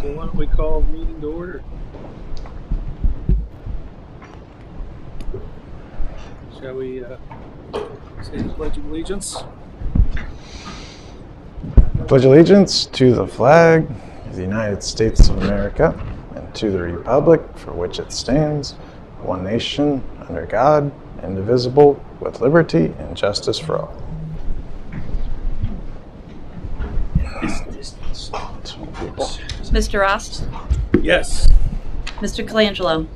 So why don't we call the meeting to order? Shall we say the Pledge of Allegiance? I pledge allegiance to the flag of the United States of America and to the republic for which it stands, one nation, under God, indivisible, with liberty and justice for all. Mr. Rost? Yes. Mr. Colangelo?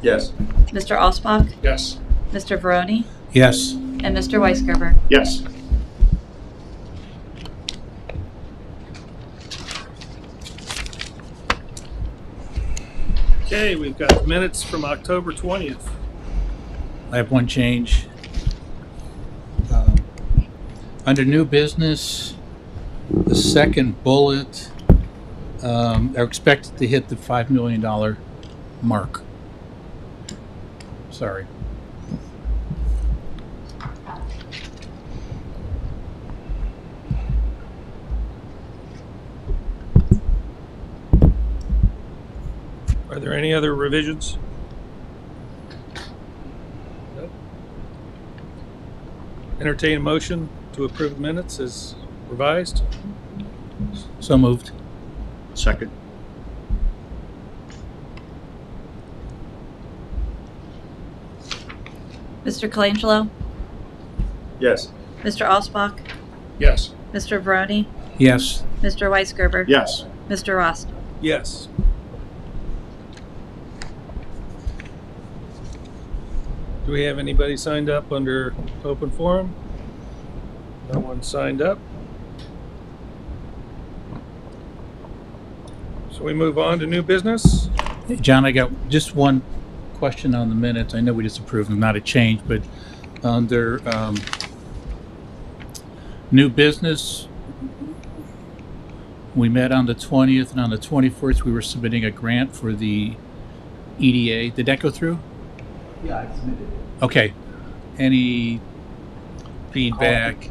Yes. Mr. Osbach? Yes. Mr. Veroni? Yes. And Mr. Weisgerber? Yes. Okay, we've got minutes from October 20th. I have one change. Under new business, the second bullet are expected to hit the $5 million mark. Sorry. Are there any other revisions? Nope. Entertain a motion to approve the minutes as revised. So moved. Second. Mr. Colangelo? Yes. Mr. Osbach? Yes. Mr. Veroni? Yes. Mr. Weisgerber? Yes. Mr. Rost? Yes. Do we have anybody signed up under open forum? No one signed up. So we move on to new business. Hey, John, I got just one question on the minutes. I know we just approved them, not a change, but under new business, we met on the 20th, and on the 21st, we were submitting a grant for the EDA. Did that go through? Yeah, I submitted it. Okay. Any feedback?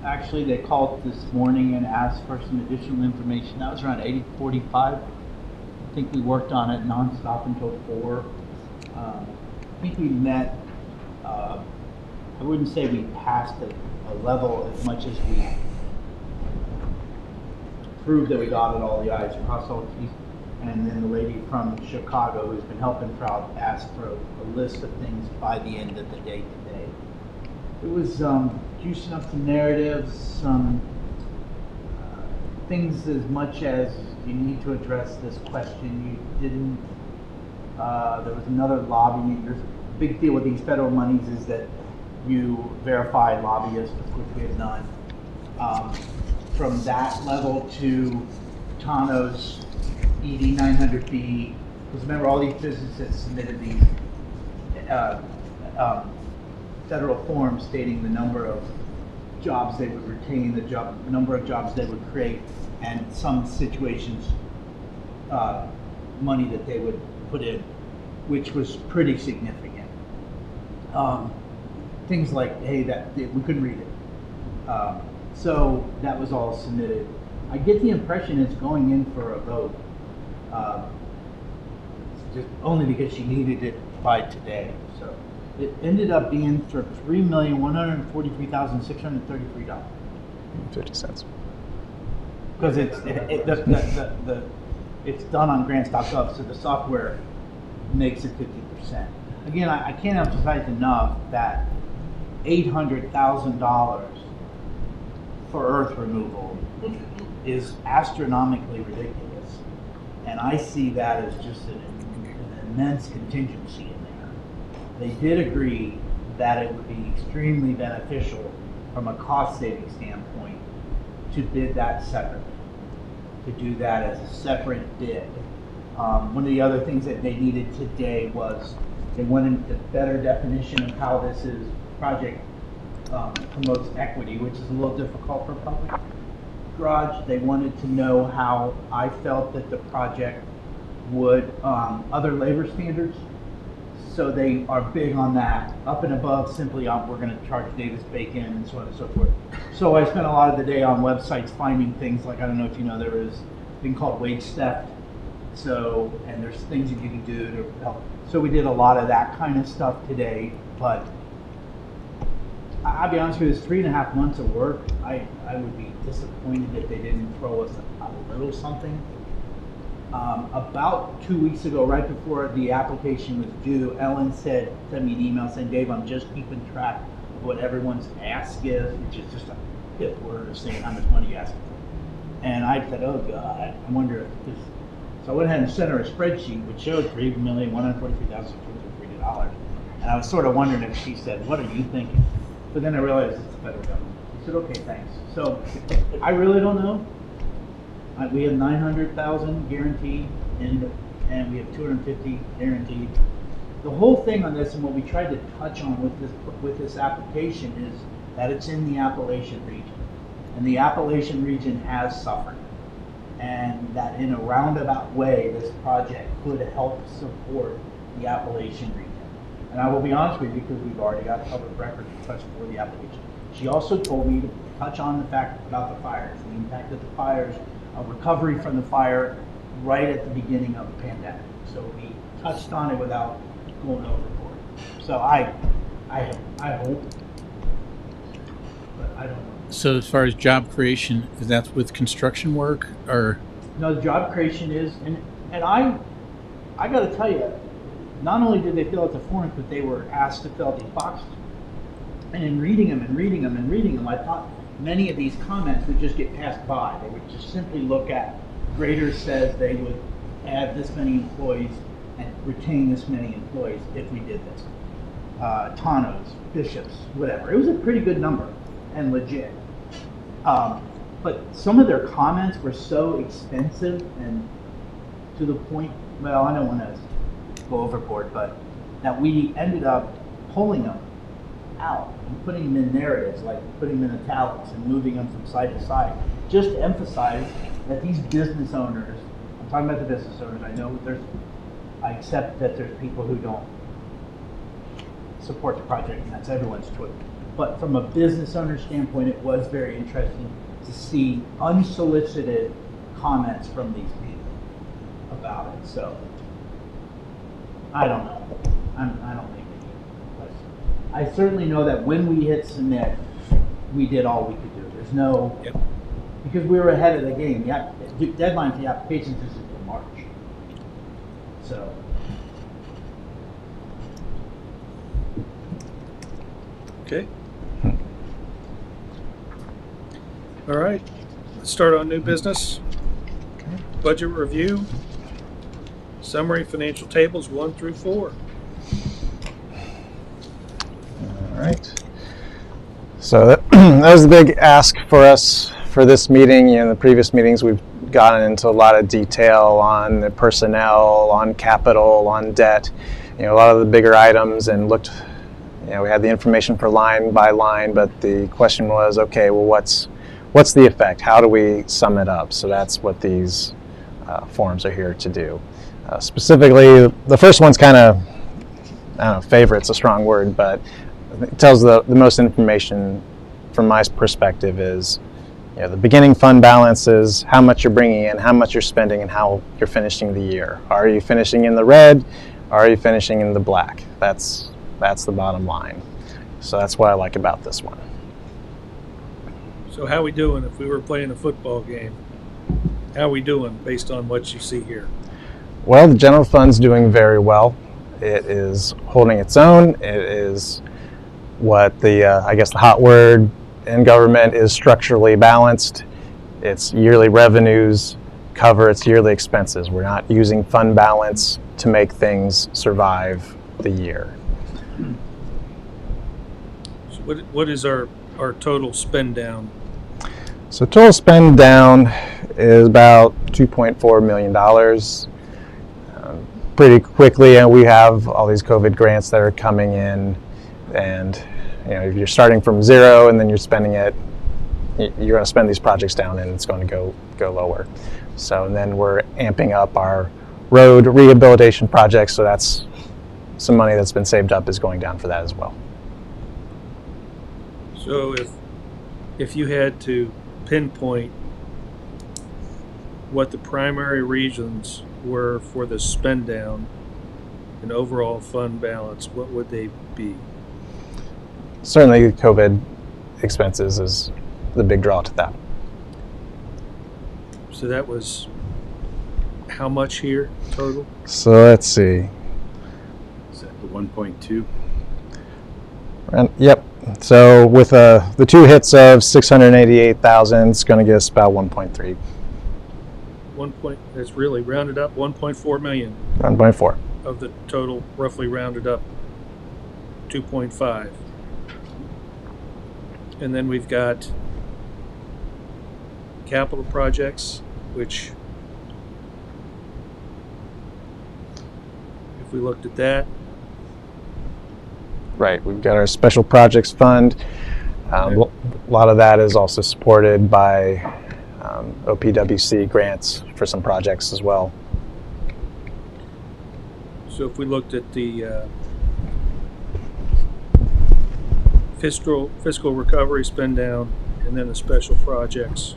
Actually, they called this morning and asked for some additional information. That was around 8:45. I think we worked on it nonstop until 4. I think we met, I wouldn't say we passed a level as much as we proved that we dotted all the I's and crossed all the T's. And then the lady from Chicago who's been helping Proud asked for a list of things by the end of the day today. It was juicing up some narratives, some things as much as you need to address this question. You didn't, there was another lobbying. There's a big deal with these federal monies is that you verify lobbyists, which we have none. From that level to Tano's ED 900B, because remember all these businesses submitted these federal forms stating the number of jobs they would retain, the number of jobs they would create, and some situations money that they would put in, which was pretty significant. Things like, hey, we couldn't read it. So that was all submitted. I get the impression it's going in for a vote. Just only because she needed it by today. So it ended up being for $3,143,633. 50 cents. Because it's done on grants.gov, so the software makes it 50%. Again, I can't emphasize enough that $800,000 for earth removal is astronomically ridiculous. And I see that as just an immense contingency in there. They did agree that it would be extremely beneficial from a cost saving standpoint to bid that separately, to do that as a separate bid. One of the other things that they needed today was they wanted a better definition of how this project promotes equity, which is a little difficult for public garage. They wanted to know how I felt that the project would other labor standards. So they are big on that. Up and above, simply we're going to charge Davis Bacon and so on and so forth. So I spent a lot of the day on websites finding things like, I don't know if you know, there is a thing called wage theft. So, and there's things that you can do to help. So we did a lot of that kind of stuff today, but I'll be honest with you, it's 3.5 months of work. I would be disappointed if they didn't throw us a little something. About 2 weeks ago, right before the application was due, Ellen sent me an email saying, Dave, I'm just keeping track of what everyone's ask is, which is just a hip word of saying how much money you ask for. And I said, oh God, I wonder if this. So I went ahead and sent her a spreadsheet which showed $3,143,643. And I was sort of wondering if she said, what are you thinking? But then I realized it's the federal government. She said, okay, thanks. So I really don't know. We have 900,000 guaranteed, and we have 250 guaranteed. The whole thing on this, and what we tried to touch on with this application, is that it's in the Appalachian region, and the Appalachian region has suffered, and that in a roundabout way, this project could help support the Appalachian region. And I will be honest with you, because we've already got public record to touch for the application. She also told me to touch on the fact about the fires, the impact of the fires, a recovery from the fire right at the beginning of the pandemic. So we touched on it without going overboard. So I hope, but I don't know. So as far as job creation, is that with construction work or? No, the job creation is, and I got to tell you, not only did they fill out the forms, but they were asked to fill out these boxes. And in reading them, I thought many of these comments would just get passed by. They would just simply look at, Grader says they would add this many employees and retain this many employees if we did this. Tanos, Bishops, whatever. It was a pretty good number and legit. But some of their comments were so expensive and to the point, well, I don't want to go overboard, but that we ended up pulling them out and putting them in narratives, like putting them in italics and moving them from side to side, just to emphasize that these business owners, I'm talking about the business owners, I accept that there's people who don't support the project, and that's everyone's choice. But from a business owner standpoint, it was very interesting to see unsolicited comments from these people about it. So I don't know. I don't think we do. I certainly know that when we hit submit, we did all we could do. There's no, because we were ahead of the game. The deadline for the applications is until March. So. Okay. All right. Let's start on new business. Budget review. Summary financial tables 1 through 4. All right. So that was the big ask for us for this meeting. In the previous meetings, we've gotten into a lot of detail on the personnel, on capital, on debt, a lot of the bigger items, and looked. We had the information for line by line, but the question was, okay, well, what's the effect? How do we sum it up? So that's what these forms are here to do. Specifically, the first one's kind of, I don't know, favorite's a strong word, but it tells the most information from my perspective is, the beginning fund balance is how much you're bringing in, how much you're spending, and how you're finishing the year. Are you finishing in the red? Are you finishing in the black? That's the bottom line. So that's what I like about this one. So how we doing if we were playing a football game? How we doing based on what you see here? Well, the general fund's doing very well. It is holding its own. It is what the hot word in government is structurally balanced. Its yearly revenues cover its yearly expenses. We're not using fund balance to make things survive the year. So what is our total spend down? So total spend down is about $2.4 million. Pretty quickly, and we have all these COVID grants that are coming in, and if you're starting from zero and then you're spending it, you're going to spend these projects down, and it's going to go lower. So and then we're amping up our road rehabilitation projects, so that's some money that's been saved up is going down for that as well. So if you had to pinpoint what the primary reasons were for the spend down and overall fund balance, what would they be? Certainly, COVID expenses is the big draw to that. So that was how much here total? So let's see. Is that the 1.2? Yep. So with the two hits of 688,000, it's going to get us about 1.3, That's really rounded up 1.4 million 1.4. of the total, roughly rounded up 2.5. And then we've got capital projects, which if we looked at that, Right. We've got our special projects fund. A lot of that is also supported by OPWC grants for some projects as well. so if we looked at the fiscal recovery spend down and then the special projects,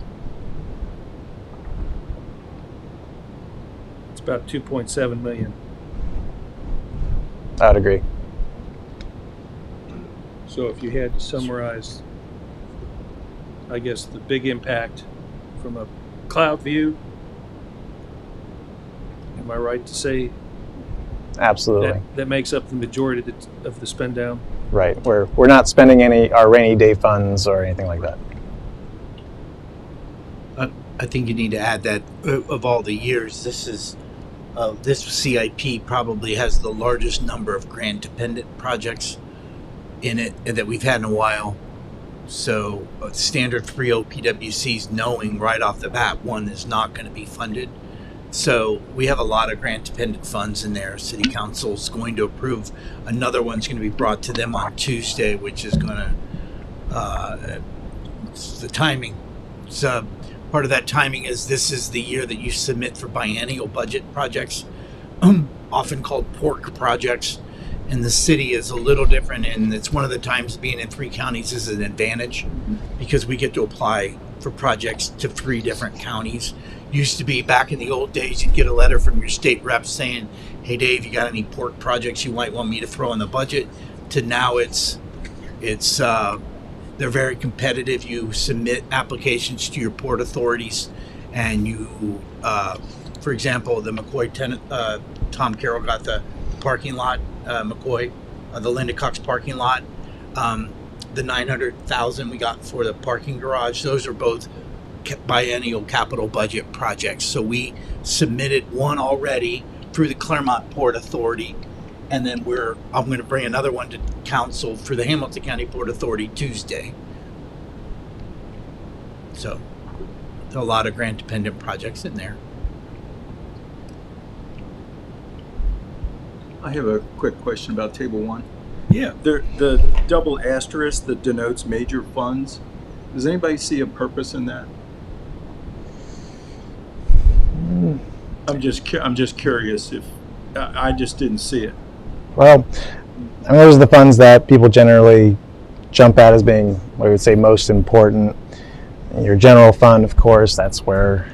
it's about 2.7 million. I'd agree. So if you had to summarize, I guess, the big impact from a cloud view, am I right to say Absolutely. that makes up the majority of the spend down? Right. We're not spending our rainy day funds or anything like that. I think you need to add that of all the years, this CIP probably has the largest number of grant dependent projects in it that we've had in a while. So standard free OPWCs, knowing right off the bat one is not going to be funded. So we have a lot of grant dependent funds in there. City Council is going to approve. Another one's going to be brought to them on Tuesday, which is going to, it's the timing. So part of that timing is this is the year that you submit for biennial budget projects, often called PORC projects. And the city is a little different, and it's one of the times being in 3 counties is an advantage because we get to apply for projects to 3 different counties. Used to be back in the old days, you'd get a letter from your state rep saying, "Hey Dave, you got any port projects you might want me to throw in the budget?" To now it's they're very competitive. You submit applications to your port authorities, and you, for example, the McCoy tenant, Tom Carroll got the parking lot. McCoy, the Linda Cox parking lot, the 900,000 we got for the parking garage. Those are both biennial capital budget projects. So we submitted one already through the Claremont Port Authority, and then I'm going to bring another one to council for the Hamilton County Port Authority Tuesday. So a lot of grant dependent projects in there. I have a quick question about Table 1. Yeah. The double asterisk that denotes major funds, does anybody see a purpose in that? I'm just curious if I just didn't see it. Well, I mean, those are the funds that people generally jump at as being, what we would say, most important. Your general fund, of course, that's where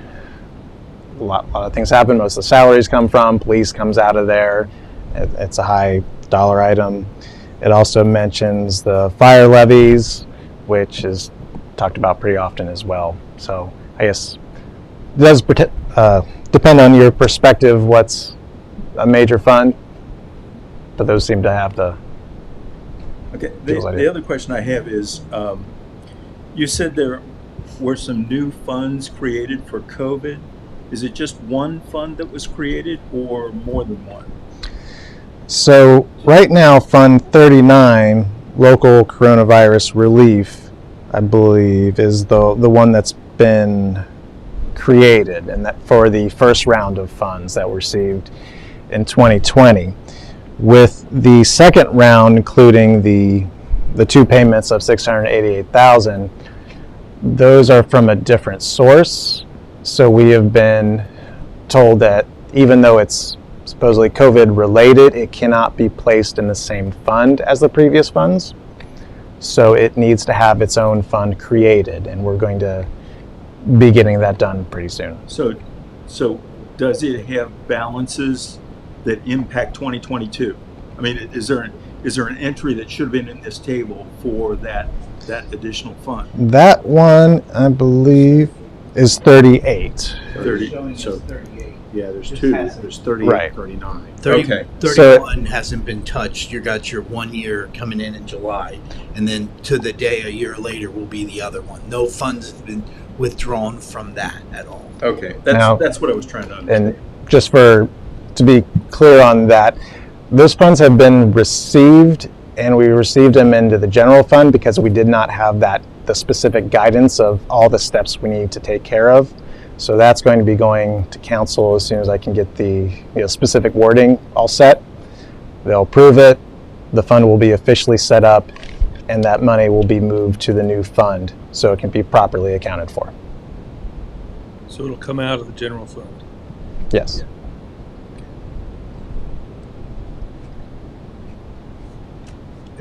a lot of things happen. Most of the salaries come from. Police comes out of there. It's a high dollar item. It also mentions the fire levies, which is talked about pretty often as well. So I guess it does depend on your perspective what's a major fund, but those seem to have the... Okay. The other question I have is, you said there were some new funds created for COVID. Is it just one fund that was created or more than one? So right now, Fund 39, Local Coronavirus Relief, I believe, is the one that's been created, and that for the first round of funds that were received in 2020. With the second round, including the 2 payments of $688,000, those are from a different source. So we have been told that even though it's supposedly COVID related, it cannot be placed in the same fund as the previous funds. So it needs to have its own fund created, and we're going to be getting that done pretty soon. So does it have balances that impact 2022? I mean, is there an entry that should have been in this table for that additional fund? That one, I believe, is 38. 30. Showing us So 38. Yeah, there's Just two. hasn't- There's 38, Right. 39. 30, Okay. 31 hasn't been touched. You got your 1 year coming in July, and then to the day a year later will be the other one. No funds have been withdrawn from that at all. Okay, Now- that's what I was trying to understand. And just to be clear on that, those funds have been received, and we received them into the general fund because we did not have the specific guidance of all the steps we need to take care of. So that's going to be going to council as soon as I can get the specific wording all set. They'll approve it, the fund will be officially set up, and that money will be moved to the new fund so it can be properly accounted for. So it'll come out of the general fund. Yes.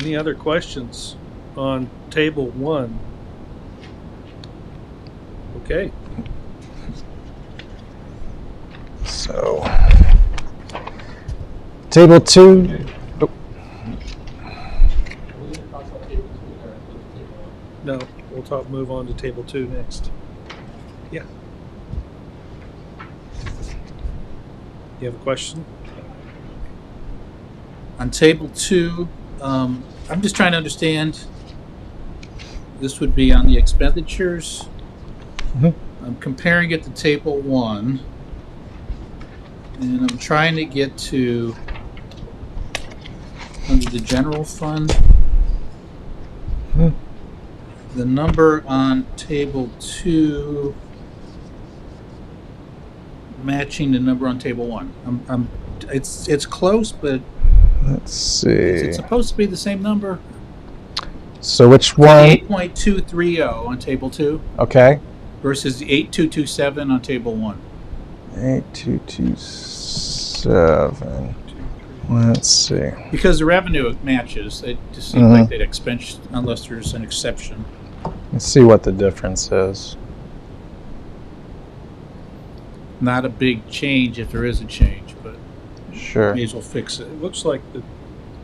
Any other questions on table 1? Okay. So, table 2. No, we'll move on to table 2 next. Yeah. You have a question? On table 2, I'm just trying to understand. This would be on the expenditures. Mhm. I'm comparing it to table 1, and I'm trying to get to under the general fund. Hmm. The number on table 2 matching the number on table 1. It's close, but Let's see. it's supposed to be the same number. So which one? 8.230 on table 2 Okay. versus the 8227 on table 1. 8227. Let's see. Because the revenue matches, it just seems like they'd expense unless there's an exception. Let's see what the difference is. Not a big change if there is a change, but Sure. may as well fix it. It looks like the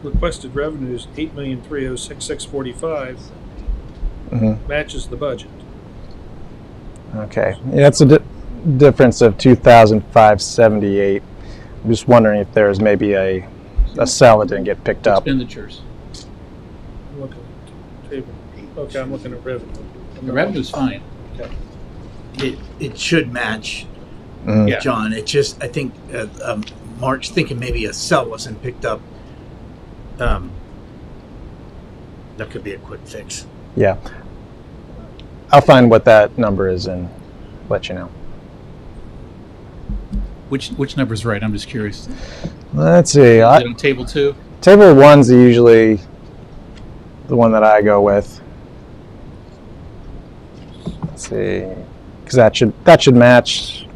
requested revenue is 8,306,645, hmm matches the budget. Okay. Yeah, that's a difference of 2,578. I'm just wondering if there's maybe a cell that didn't get picked up. Expenditures. I'm looking at table. Okay, I'm looking at revenue. The revenue's fine. It should match, Mhm. Yeah. John. It just, I think, Mark's thinking maybe a cell wasn't picked up. That could be a quick fix. Yeah. I'll find what that number is and let you know. Which number's right? I'm just curious. Let's see. Is it on table 2? Table 1's usually the one that I go with. Let's see, because that should match.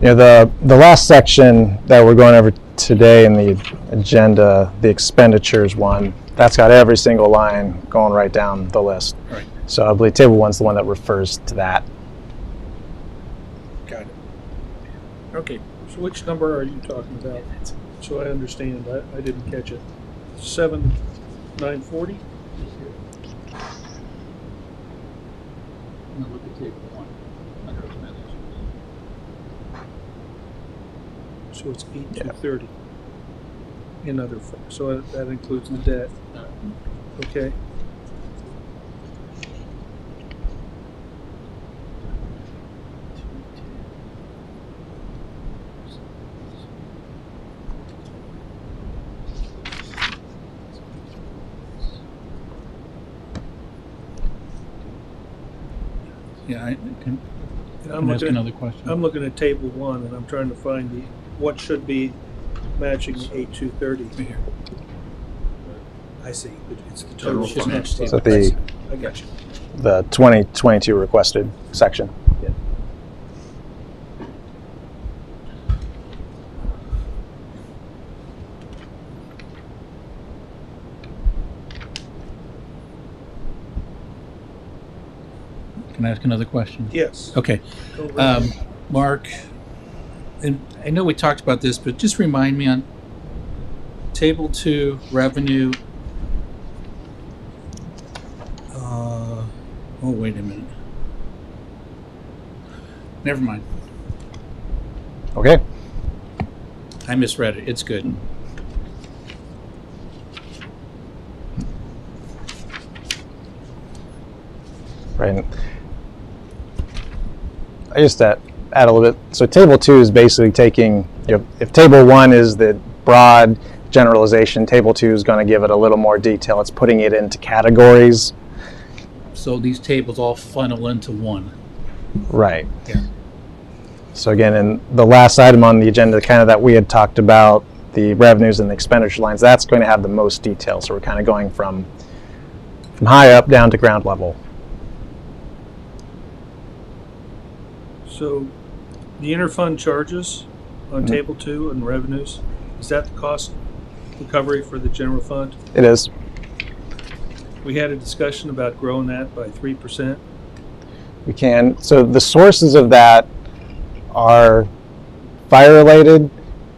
You know, the last section that we're going over today in the agenda, the expenditures one, that's got every single line going right down the list. Right. So I believe table 1's the one that refers to that. Got it. Okay, so which number are you talking about? So I understand, I didn't catch it. 7,940? Look at table 1. Under expenditures. So it's 8,230 in other, so that includes the debt. Okay. Yeah, I can And ask another question. I'm looking at table 1 and I'm trying to find what should be matching the 8,230. Right here. I see, but it's the General total. fund. match table. So the I got you. the 2022 requested section. Can I ask another question? Yes. Okay. Go right ahead. Mark, and I know we talked about this, but just remind me on Table 2, revenue. Oh, wait a minute. Never mind. Okay. I misread it. It's good. Right. I just add a little bit. So table 2 is basically taking, if table 1 is the broad generalization, table 2 is going to give it a little more detail. It's putting it into categories. So these tables all funnel into one. Right. Yeah. So again, in the last item on the agenda, kind of that we had talked about, the revenues and the expenditure lines, that's going to have the most detail. So we're kind of going from high up down to ground level. So the interfund charges on table 2 and revenues, is that the cost recovery for the general fund? It is. We had a discussion about growing that by 3%. We can. So the sources of that are fire related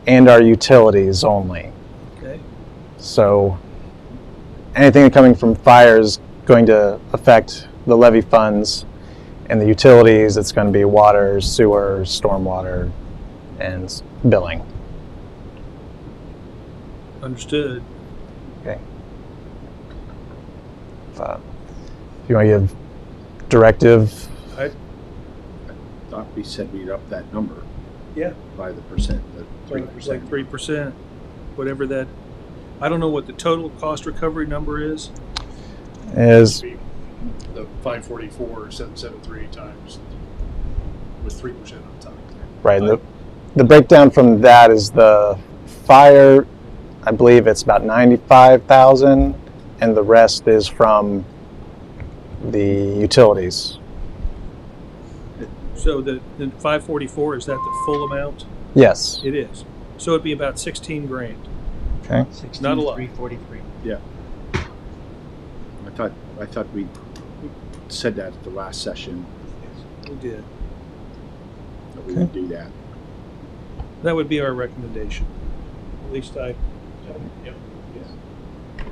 and our utilities only. Okay. So anything coming from fire is going to affect the levy funds, and the utilities, it's going to be water, sewer, stormwater, and billing. Understood. Okay. If you want to give directive, I thought we said we'd up that number Yeah. by the percent, the Like 3%. 3%, whatever that. I don't know what the total cost recovery number is. is The 544 773 times with 3% on top. right. And the breakdown from that is the fire. I believe it's about 95,000, and the rest is from the utilities. So the 544, is that the full amount? Yes. It is. So it'd be about 16 grand. Okay. Not a lot. 343. Yeah. I thought we said that at the last session, We did. that we would do that. That would be our recommendation. At least I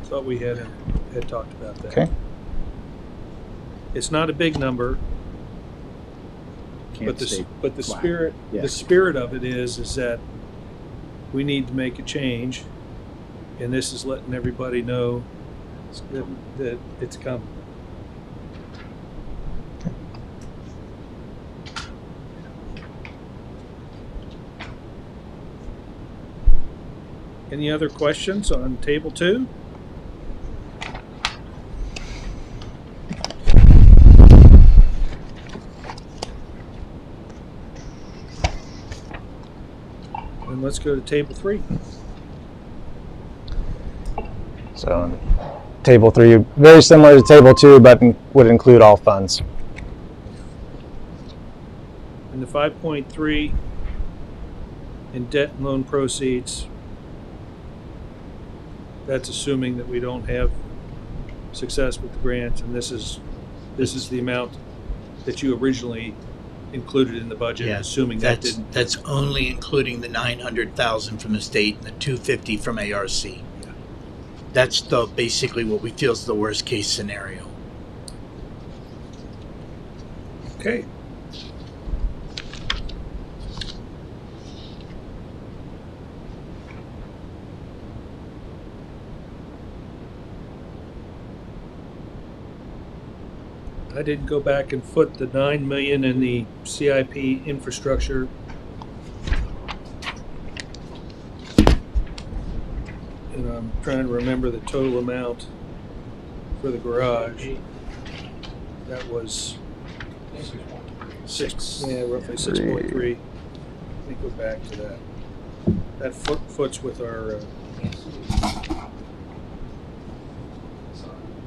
thought we had talked about that. Okay. It's not a big number, Can't but the stay flat. spirit Yeah. the spirit of it is that we need to make a change, and this is letting everybody know that it's coming. Any other questions on table 2? And let's go to table 3. So table 3, very similar to table 2, but would include all funds. And the 5.3 in debt and loan proceeds, that's assuming that we don't have success with the grant, and this is the amount that you originally included in the budget, assuming that didn't. That's only including the 900,000 from the state and the 250 from ARC. That's basically what we feel is the worst case scenario. Okay. I didn't go back and foot the 9 million in the CIP infrastructure. And I'm trying to remember the total amount for the garage. That was roughly 6.3. Let me go back to that. That foots with our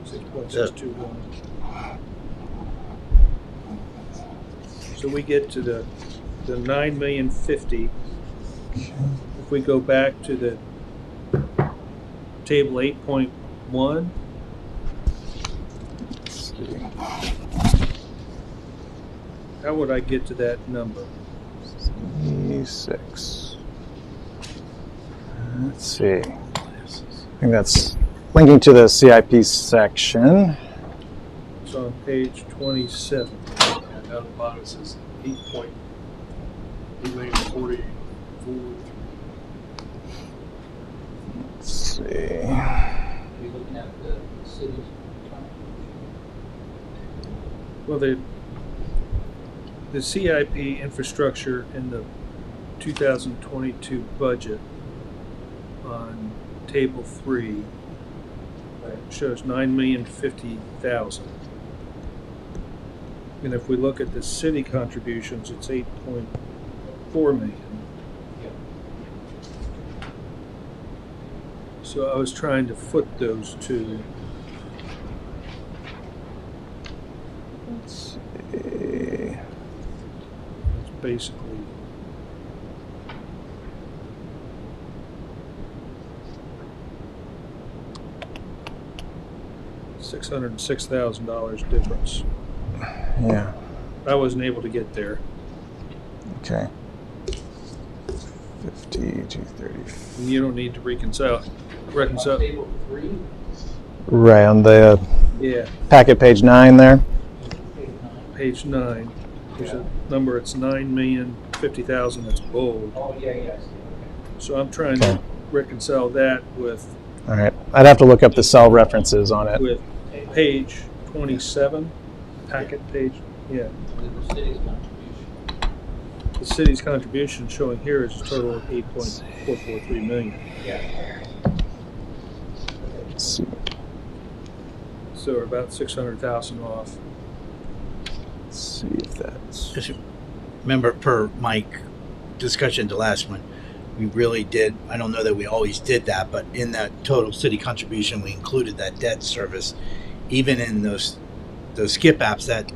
6.621. So we get to the 9,050,000. If we go back to the table 8.1, How would I get to that number? 76. Let's see. I think that's linking to the CIP section. It's on page 27. And down the bottom it says 8.844. Let's see. Are you looking at the city's? Well, the CIP infrastructure in the 2022 budget on table 3 shows $9,050,000. And if we look at the city contributions, it's $8.4 million. So I was trying to foot those two. Let's see. It's basically $606,000 difference. Yeah. I wasn't able to get there. Okay. 50 to 30. And you don't need to reconcile. Table 3? Right on the Yeah, packet, page 9 there. page 9. There's a number. It's $9,050,000. That's bold. Oh, yeah. So I'm trying Okay. to reconcile that with All right. I'd have to look up the cell references on it. page 27, packet page. Yeah, The city's contribution. the city's contribution showing here is a total of $8.443 million. Let's see. So we're about $600,000 off. Let's see if that's. Just remember, per Mike discussion, the last one, we really did. I don't know that we always did that, but in that total city contribution, we included that debt service. Even in those skip apps, that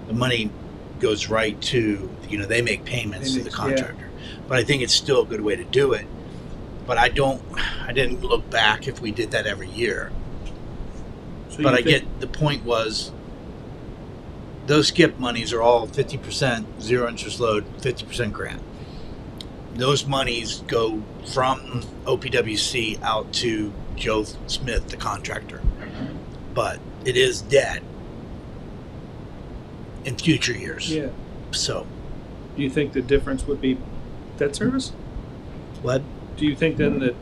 the money goes right to, they make payments to the contractor. But I think it's still a good way to do it. But I didn't look back if we did that every year. So But you I get the point was those skip monies are all 50% zero interest load, 50% grant. Those monies go from OPWC out to Joe Smith, the contractor. But it is debt in future years. Yeah. So, Do you think the difference would be debt service? what? Do you think then that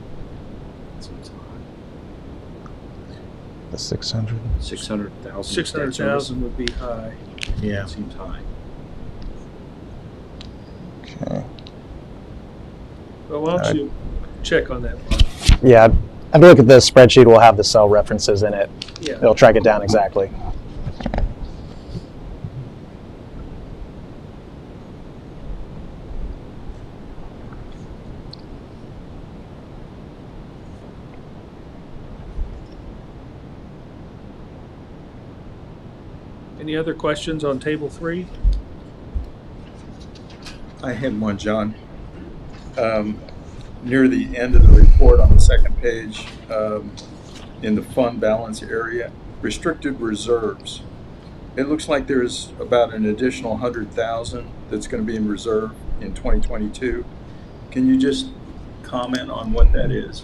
The 600. 600,000. 600,000 would be high? Yeah. Seems high. Okay. Well, why don't you check on that one? Yeah, I'd look at the spreadsheet. We'll have the cell references in it. Yeah. It'll track it down exactly. Any other questions on table 3? I have one, John. Near the end of the report on the second page, in the fund balance area, restricted reserves. It looks like there's about an additional 100,000 that's going to be in reserve in 2022. Can you just comment on what that is?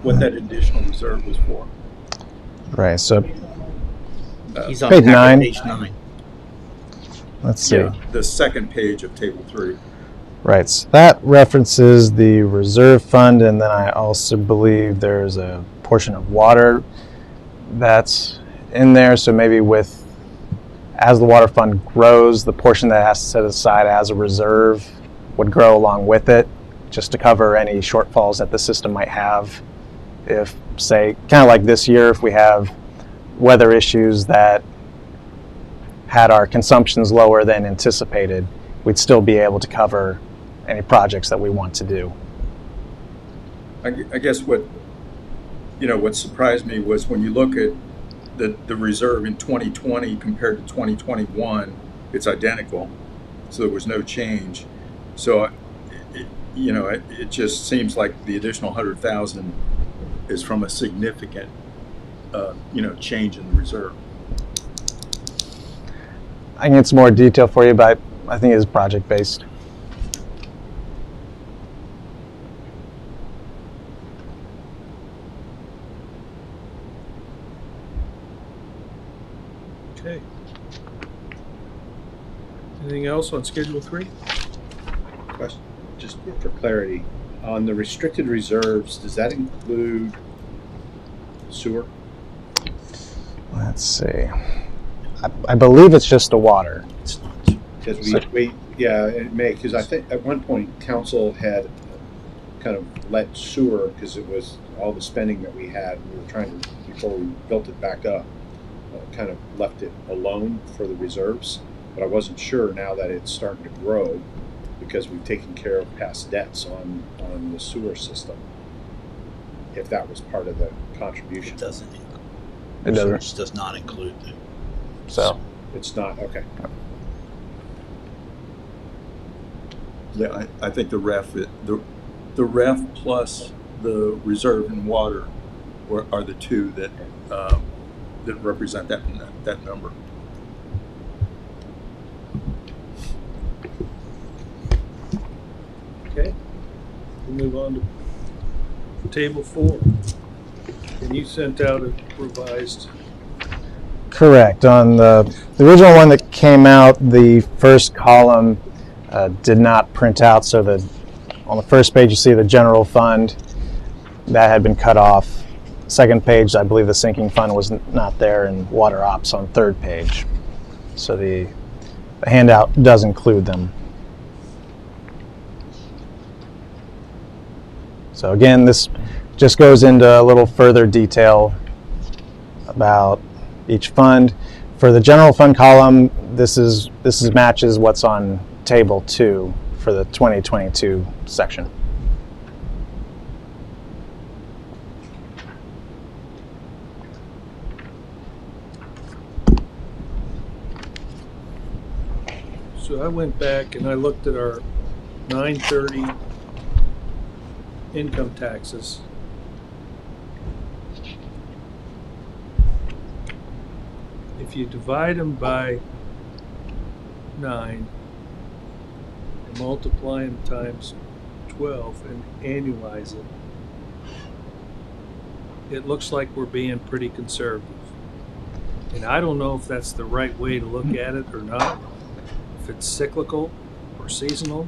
What that additional reserve was for? Right. So He's on Page packet 9. page 9. let's see. Yeah, the second page of table 3. Right. So that references the reserve fund, and then I also believe there's a portion of water that's in there. So maybe as the water fund grows, the portion that has to set aside as a reserve would grow along with it, just to cover any shortfalls that the system might have. If, say, kind of like this year, if we have weather issues that had our consumptions lower than anticipated, we'd still be able to cover any projects that we want to do. I guess what surprised me was when you look at the reserve in 2020 compared to 2021, it's identical. So there was no change. So, it just seems like the additional 100,000 is from a significant, change in the reserve. I can get some more detail for you, but I think it is project-based. Okay. Anything else on Schedule 3? Question, just for clarity, on the restricted reserves, does that include sewer? Let's see. I believe it's just the water. It's not. Because it may, because I think at one point council had kind of let sewer, because it was all the spending that we had, we were trying to, before we built it back up, kind of left it alone for the reserves. But I wasn't sure now that it's starting to grow because we've taken care of past debts on the sewer system. If that was part of the contribution. It doesn't. It doesn't. Research does not include the. So It's not, okay. Yeah, I think the ref plus the reserve and water are the two that represent that number. Okay. We'll move on to Table 4. And you sent out a revised. correct. On the original one that came out, the first column did not print out, so on the first page you see the general fund that had been cut off. Second page, I believe the sinking fund was not there, and water ops on third page. So the handout does include them. So again, this just goes into a little further detail about each fund. For the general fund column, this matches what's on Table 2 for the 2022 section. So I went back and I looked at our 930 income taxes. If you divide them by 9 and multiply them times 12 and annualize it, it looks like we're being pretty conservative. And I don't know if that's the right way to look at it or not, if it's cyclical or seasonal.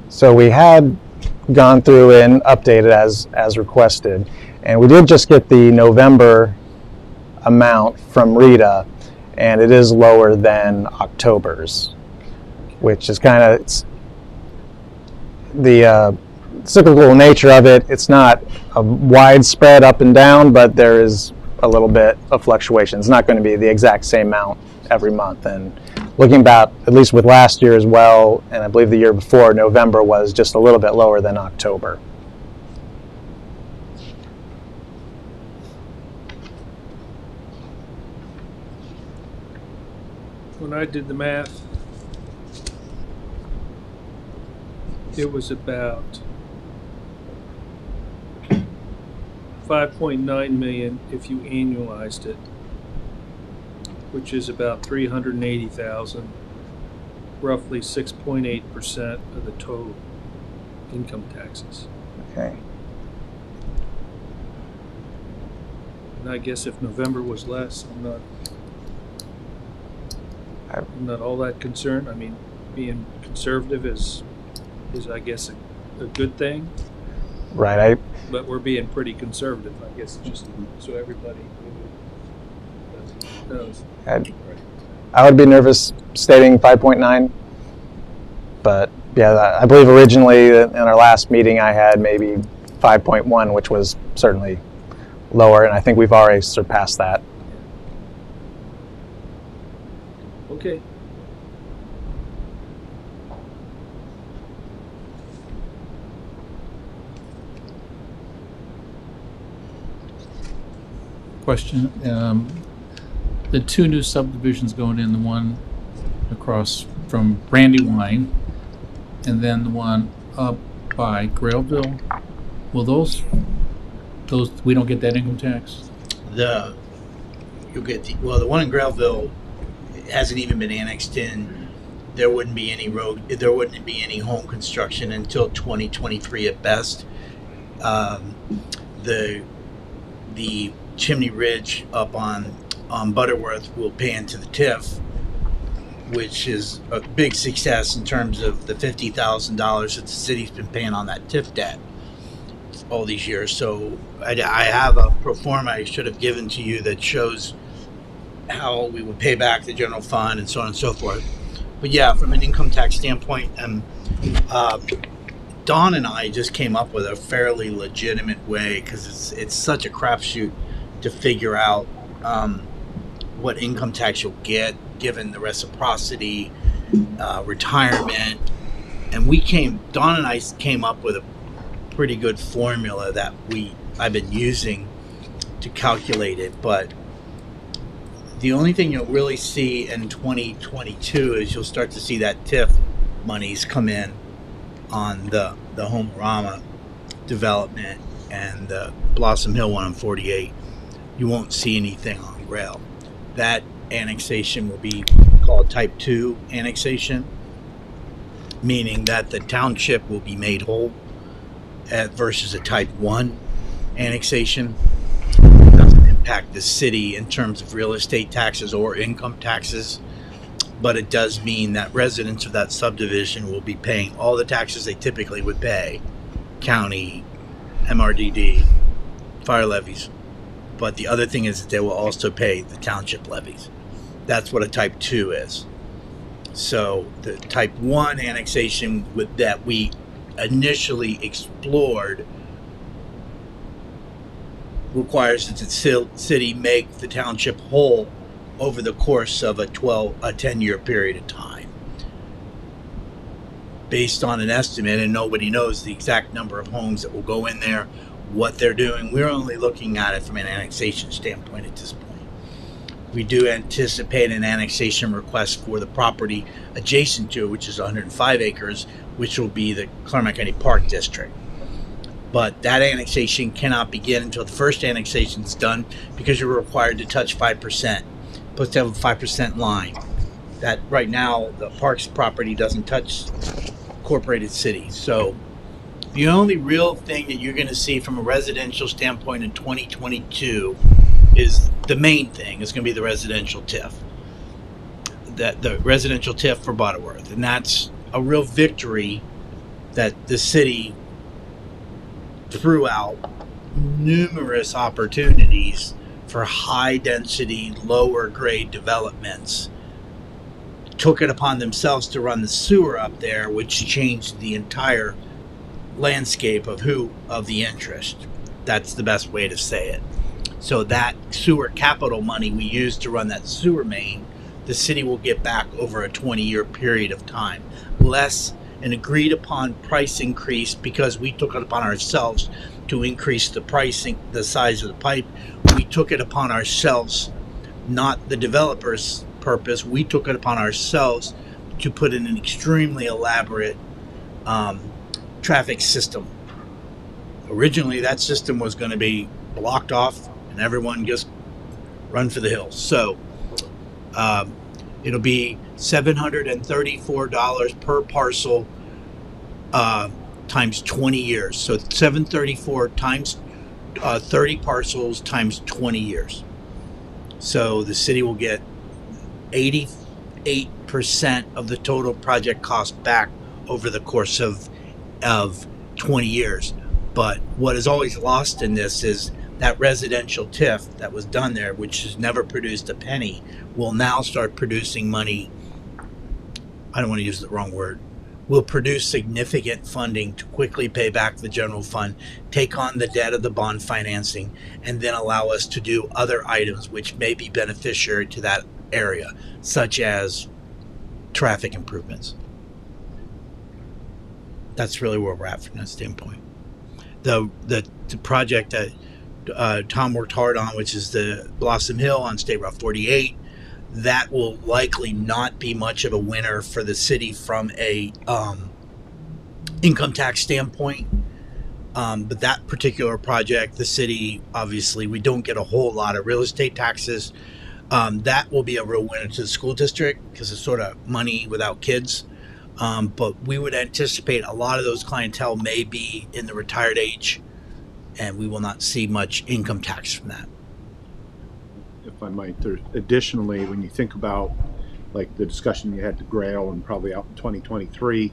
So we had gone through and updated as requested, and we did just get the November amount from Rita, and it is lower than October's, which is kind of the cyclical nature of it. It's not a widespread up and down, but there is a little bit of fluctuation. It's not going to be the exact same amount every month. And looking back, at least with last year as well, and I believe the year before, November was just a little bit lower than October. When I did the math, it was about 5.9 million if you annualized it, which is about 380,000, roughly 6.8% of the total income taxes. Okay. And I guess if November was less, I'm not all that concerned. I mean, being conservative is I guess a good thing. Right. But we're being pretty conservative, I guess, just so everybody knows. I would be nervous stating 5.9, but yeah, I believe originally in our last meeting I had maybe 5.1, which was certainly lower, and I think we've already surpassed that. Okay. Question. The two new subdivisions going in, the one across from Brandywine and then the one up by Grailville, will those we don't get that income tax? You'll get the one in Grailville hasn't even been annexed in. There wouldn't be any road. There wouldn't be any home construction until 2023 at best. The Chimney Ridge up on Butterworth will pay into the TIF, which is a big success in terms of the $50,000 that the city's been paying on that TIF debt all these years. So I have a pro forma I should have given to you that shows how we would pay back the general fund and so on and so forth. But yeah, from an income tax standpoint, Don and I just came up with a fairly legitimate way, because it's such a crapshoot to figure out what income tax you'll get given the reciprocity, retirement, and Don and I came up with a pretty good formula that I've been using to calculate it. But the only thing you'll really see in 2022 is you'll start to see that TIF monies come in on the Home-Rama development and the Blossom Hill one on 48. You won't see anything on Grail. That annexation will be called Type 2 annexation, meaning that the township will be made whole versus a Type 1 annexation. It doesn't impact the city in terms of real estate taxes or income taxes, but it does mean that residents of that subdivision will be paying all the taxes they typically would pay, county, MRDD, fire levies. But the other thing is that they will also pay the township levies. That's what a Type 2 is. So the Type 1 annexation that we initially explored requires that the city make the township whole over the course of a 10-year period of time, based on an estimate, and nobody knows the exact number of homes that will go in there, what they're doing. We're only looking at it from an annexation standpoint at this point. We do anticipate an annexation request for the property adjacent to it, which is 105 acres, which will be the Claremont County Park District. But that annexation cannot begin until the first annexation is done, because you're required to touch 5%. Supposed to have a 5% line. That right now, the parks property doesn't touch incorporated cities. So the only real thing that you're going to see from a residential standpoint in 2022 is the main thing is going to be the residential TIF. The residential TIF for Butterworth. And that's a real victory that the city threw out numerous opportunities for high density, lower grade developments, took it upon themselves to run the sewer up there, which changed the entire landscape of the interest. That's the best way to say it. So that sewer capital money we used to run that sewer main, the city will get back over a 20-year period of time, less an agreed upon price increase, because we took it upon ourselves to increase the pricing, the size of the pipe. We took it upon ourselves, not the developer's purpose. We took it upon ourselves to put in an extremely elaborate traffic system. Originally, that system was going to be blocked off and everyone just run for the hills. So it'll be $734 per parcel times 20 years. So $734 times 30 parcels times 20 years. So the city will get 88% of the total project cost back over the course of 20 years. But what is always lost in this is that residential TIF that was done there, which has never produced a penny, will now start producing money. I don't want to use the wrong word. Will produce significant funding to quickly pay back the general fund, take on the debt of the bond financing, and then allow us to do other items which may be beneficiary to that area, such as traffic improvements. That's really where we're at from that standpoint. The project that Tom worked hard on, which is the Blossom Hill on State Route 48, that will likely not be much of a winner for the city from a income tax standpoint. But that particular project, the city, obviously, we don't get a whole lot of real estate taxes. That will be a real winner to the school district because it's sort of money without kids. But we would anticipate a lot of those clientele may be in the retired age, and we will not see much income tax from that. If I might, additionally, when you think about like the discussion you had to Grail and probably out in 2023,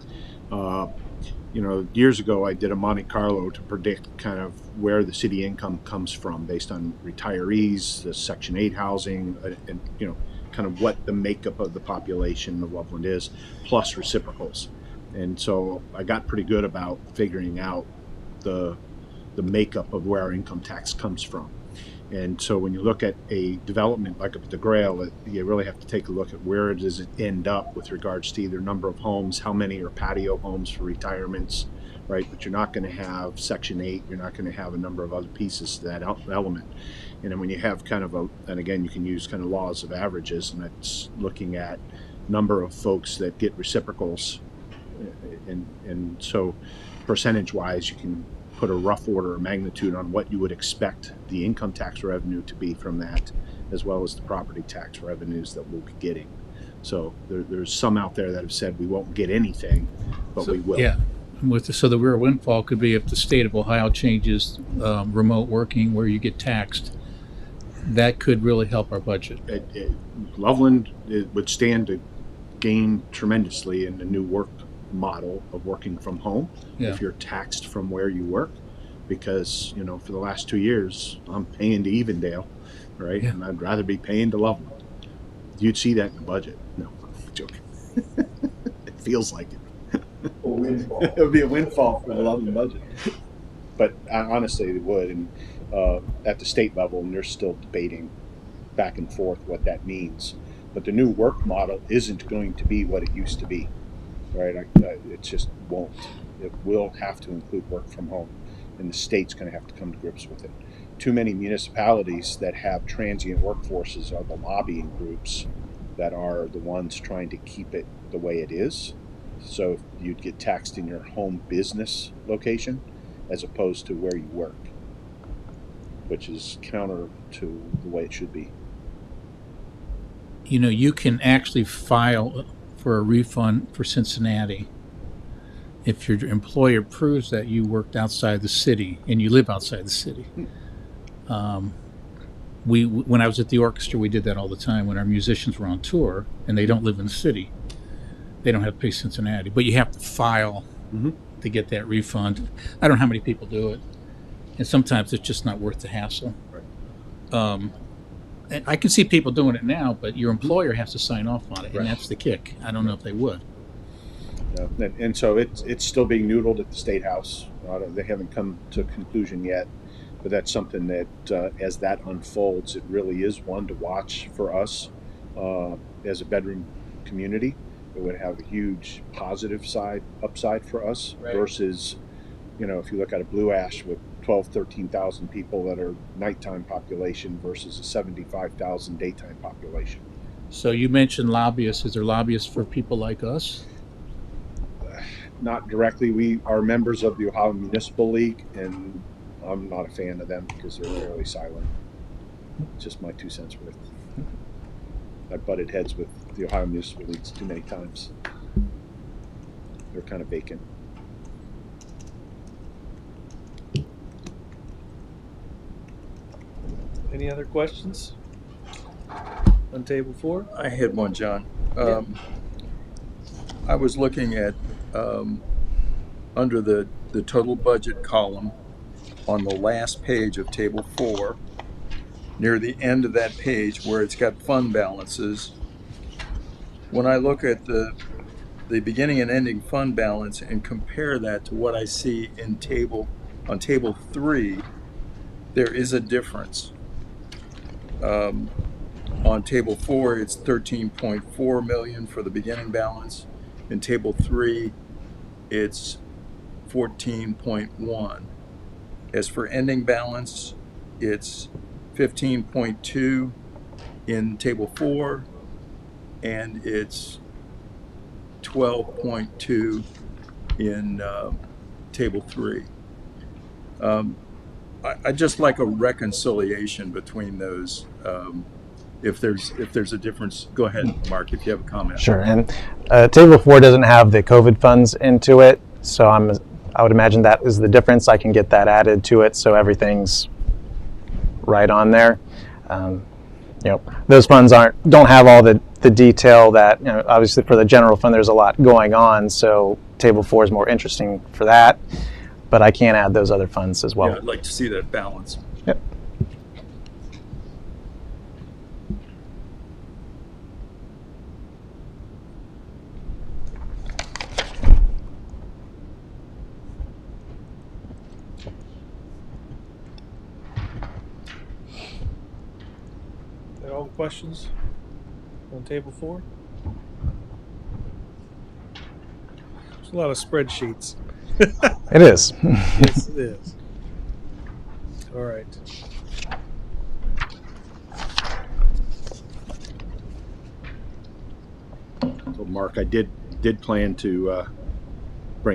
years ago I did a Monte Carlo to predict kind of where the city income comes from based on retirees, the Section 8 housing, and kind of what the makeup of the population of Loveland is, plus reciprocals. And so I got pretty good about figuring out the makeup of where our income tax comes from. And so when you look at a development like up at the Grail, you really have to take a look at where does it end up with regards to either number of homes, how many are patio homes for retirements, right? But you're not going to have Section 8, you're not going to have a number of other pieces to that element. And then when you have kind of and again, you can use kind of laws of averages, and that's looking at number of folks that get reciprocals. And so percentage-wise, you can put a rough order of magnitude on what you would expect the income tax revenue to be from that, as well as the property tax revenues that we'll be getting. So there's some out there that have said we won't get anything, but we will. Yeah. So the real windfall could be if the state of Ohio changes remote working where you get taxed. That could really help our budget. Loveland would stand to gain tremendously in the new work model of working from home if you're taxed from where you work, because for the last 2 years I'm paying to Evendale, right? Yeah. And I'd rather be paying to Loveland. You'd see that in the budget. No, I'm joking. It feels like it. A windfall. It would be a windfall for the Loveland budget, but honestly it would. And at the state level, and they're still debating back and forth what that means, but the new work model isn't going to be what it used to be. Right, it just won't. It will have to include work from home, and the state's going to have to come to grips with it. Too many municipalities that have transient workforces are the lobbying groups that are the ones trying to keep it the way it is. So you'd get taxed in your home business location as opposed to where you work, which is counter to the way it should be. You can actually file for a refund for Cincinnati if your employer proves that you worked outside the city and you live outside the city. When I was at the orchestra, we did that all the time when our musicians were on tour and they don't live in the city. They don't have to pay Cincinnati, but you have to file to get that refund. I don't know how many people do it, and sometimes it's just not worth the hassle. Right. And I can see people doing it now, but your employer has to sign off on it, and that's the kick. I don't know if they would. And so it's still being noodled at the State House. They haven't come to a conclusion yet, but that's something that as that unfolds, it really is one to watch for us as a bedroom community. It would have a huge positive upside for us versus, if you look at a Blue Ash with 13,000 people that are nighttime population versus a 75,000 daytime population. So you mentioned lobbyists. Is there lobbyists for people like us? Not directly. We are members of the Ohio Municipal League, and I'm not a fan of them because they're fairly silent. Just my 2 cents worth. I've butted heads with the Ohio Municipal Leagues too many times. They're kind of vacant. Any other questions on table 4? I had one, John. I was looking at under the total budget column on the last page of table 4, near the end of that page where it's got fund balances. When I look at the beginning and ending fund balance and compare that to what I see in on table 3, there is a difference. On table 4, it's 13.4 million for the beginning balance. In table 3, it's 14.1. As for ending balance, it's 15.2 in table 4, and it's 12.2 in table 3. I just like a reconciliation between those. if there's a difference. Go ahead, Mark, if you have a comment. Sure. And Table 4 doesn't have the COVID funds into it, so I would imagine that is the difference. I can get that added to it, so everything's right on there. Those funds don't have all the detail that, obviously for the general fund there's a lot going on, so Table 4 is more interesting for that, but I can add those other funds as well. Yeah, I'd like to see that balance. Yep. Are all the questions on Table 4? There's a lot of spreadsheets. It is. Yes, it is. All right. So Mark, I did plan to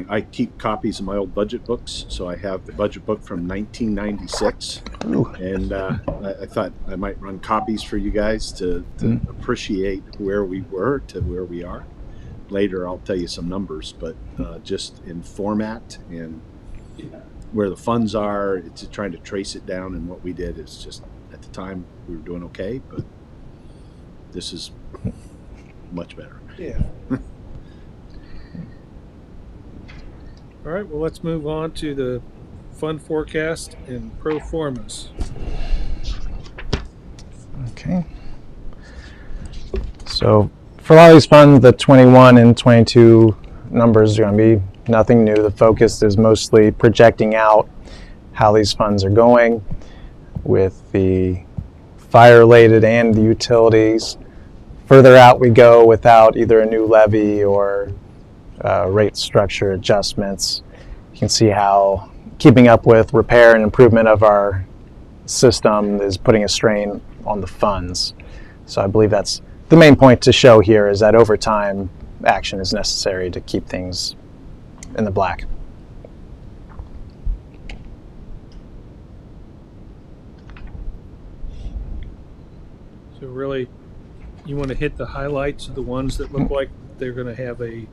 I keep copies of my old budget books, so I have the budget book from 1996. Ooh. And I thought I might run copies for you guys to appreciate where we were to where we are. Later I'll tell you some numbers, but just in format and where the funds are, it's trying to trace it down, and what we did is just, at the time we were doing okay, but this is much better. Yeah. All right, well, let's move on to the fund forecast and Pro Formas. Okay. So for a lot of these funds, the 21 and 22 numbers are going to be nothing new. The focus is mostly projecting out how these funds are going with the fire-related and the utilities. Further out we go without either a new levy or rate structure adjustments. You can see how keeping up with repair and improvement of our system is putting a strain on the funds. So I believe that's the main point to show here, is that over time action is necessary to keep things in the black. So really, you want to hit the highlights of the ones that look like they're going to have a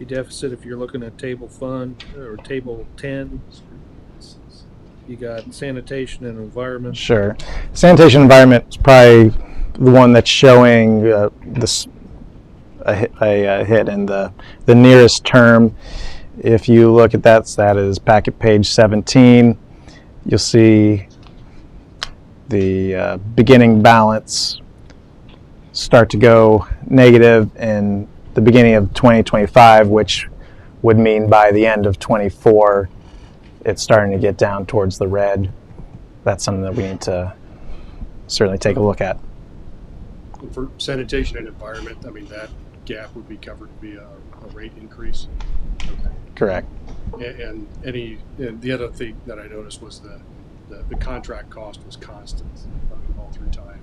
deficit. If you're looking at Table Fund or Table 10, you got Sanitation and Environment. Sure. Sanitation and Environment is probably the one that's showing a hit in the nearest term. If you look at that is packet page 17. You'll see the beginning balance start to go negative in the beginning of 2025, which would mean by the end of 24 it's starting to get down towards the red. That's something that we need to certainly take a look at. For sanitation and environment, I mean, that gap would be covered via a rate increase. Okay. Correct. And the other thing that I noticed was the contract cost was constant all through time.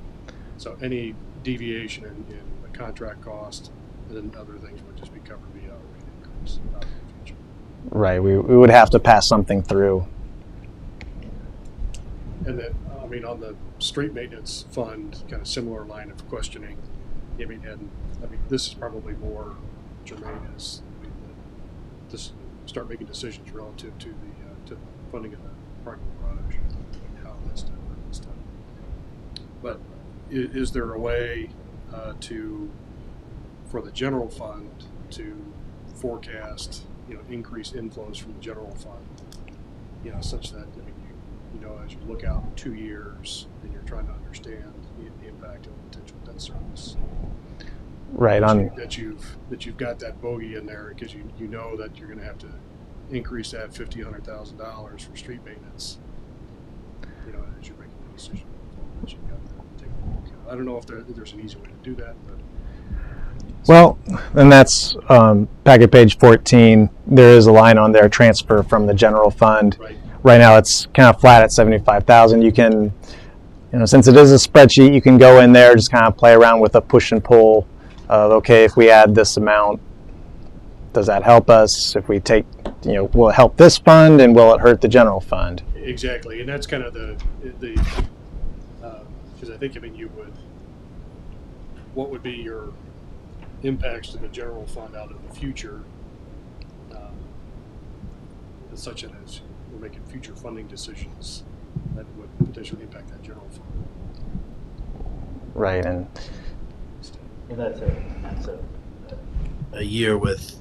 So any deviation in the contract cost and then other things would just be covered via a rate increase. Right. We would have to pass something through. And then, I mean, on the street maintenance fund, kind of similar line of questioning. I mean, this is probably more germane as just start making decisions relative to the funding of the parking garage and how that's done and stuff. But is there a way for the general fund to forecast, increased inflows from the general fund, such that, as you look out 2 years and you're trying to understand the impact of potential debt service. Right. That you've got that bogey in there because you know that you're going to have to increase that $100,000 for street maintenance. As you're making the decision, that you've got to take a look at. I don't know if there's an easy way to do that, but. Well, and that's packet page 14. There is a line on there, transfer from the general fund. Right now it's kind of flat at 75,000. You can, since it is a spreadsheet, you can go in there, just kind of play around with a push and pull of, okay, if we add this amount, does that help us? If we take, will it help this fund and will it hurt the general fund? Exactly, and that's kind of the Because I think, I mean, what would be your impacts to the general fund out in the future, such as we're making future funding decisions that would potentially impact that general fund. Right, and That's a year with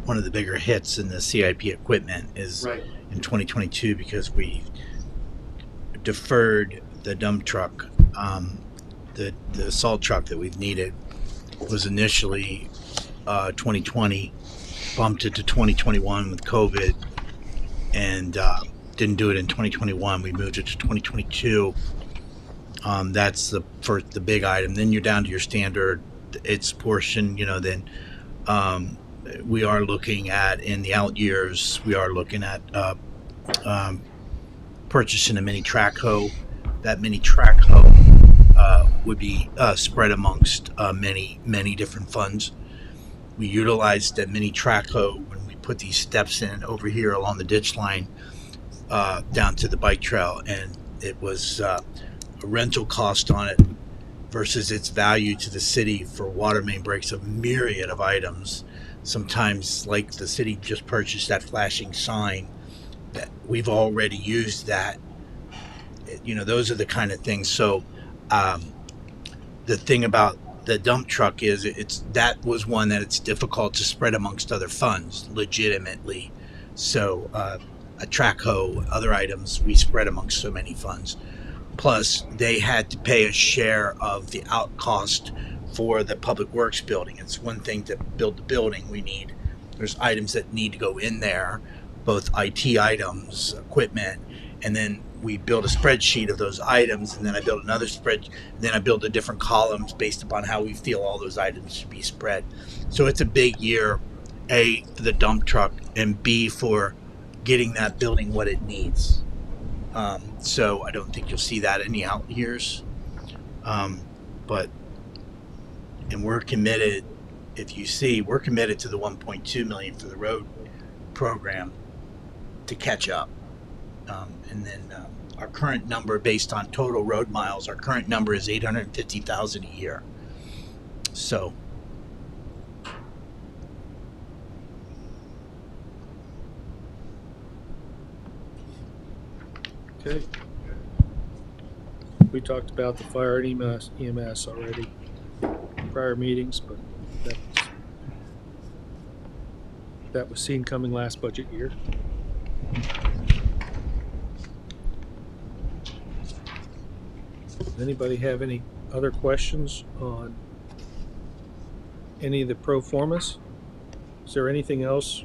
one of the bigger hits in the CIP equipment is Right. in 2022 because we deferred the dump truck. The assault truck that we've needed was initially 2020, bumped it to 2021 with COVID, and didn't do it in 2021. We moved it to 2022. That's the big item. Then you're down to your standard, its portion. Then we are looking at, in the out years, we are looking at purchasing a mini track hoe. That mini track hoe would be spread amongst many different funds. We utilized that mini track hoe when we put these steps in over here along the ditch line down to the bike trail, and it was a rental cost on it versus its value to the city for water main breaks, a myriad of items. Sometimes, like the city just purchased that flashing sign, that we've already used that. Those are the kind of things. So the thing about the dump truck is that was one that it's difficult to spread amongst other funds legitimately. So a track hoe, other items, we spread amongst so many funds. Plus, they had to pay a share of the out cost for the public works building. It's one thing to build the building. There's items that need to go in there, both IT items, equipment, and then we build a spreadsheet of those items, and then I build another spreadsheet, and then I build the different columns based upon how we feel all those items should be spread. So it's a big year, A, for the dump truck, and B, for getting that building what it needs. So I don't think you'll see that in the out years. And we're committed, we're committed to the 1.2 million for the road program to catch up. And then our current number, based on total road miles, our current number is 850,000 a year. So Okay. We talked about the fire and EMS already in prior meetings, but that was seen coming last budget year. Does anybody have any other questions on any of the pro formas? Is there anything else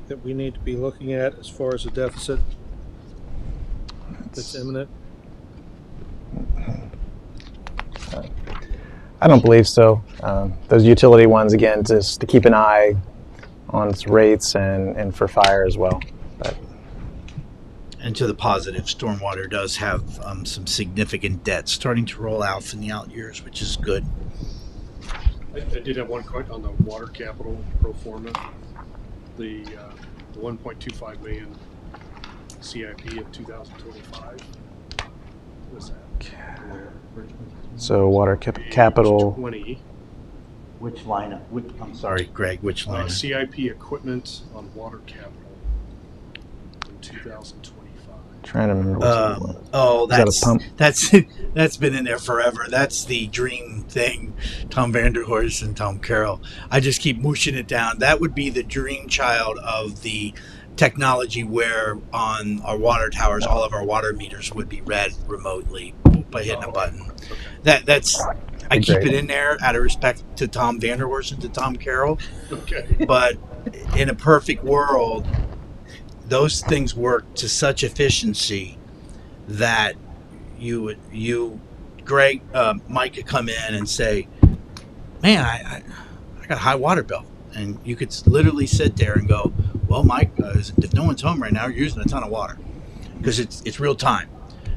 that we need to be looking at as far as a deficit that's imminent? I don't believe so. Those utility ones, again, just to keep an eye on its rates and for fire as well. And to the positive, stormwater does have some significant debt starting to roll out from the out years, which is good. I did have one question on the water capital pro forma. The 1.25 million CIP in 2025. What's that? So water capital. 20. Which line? I'm sorry, Greg. Which line? CIP equipment on water capital in 2025. Trying to remember what it was. Oh, Is that a pump? that's been in there forever. That's the dream thing. Tom Vanderhorst and Tom Carroll. I just keep mushing it down. That would be the dream child of the technology where on our water towers, all of our water meters would be read remotely by hitting a button. That's I keep it in there out of respect to Tom Vanderhorst and to Tom Carroll. Okay. But in a perfect world, those things work to such efficiency that Greg, Mike could come in and say, man, I got a high water bill. And you could literally sit there and go, well, Mike, if no one's home right now, you're using a ton of water. Because it's real time.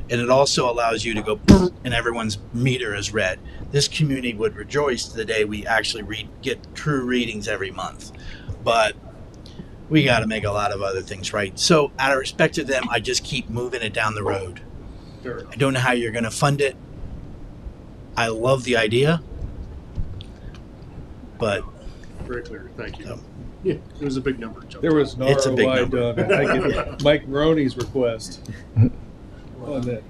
And it also allows you to go, and everyone's meter is read. This community would rejoice the day we actually get true readings every month. But we got to make a lot of other things right. So out of respect to them, I just keep moving it down the road. Fair enough. I don't know how you're going to fund it. I love the idea, but Very clear. Thank you. So- Yeah, it was a big number. There was an It's a big ROI number. done, I think, at Mike Maroney's request on the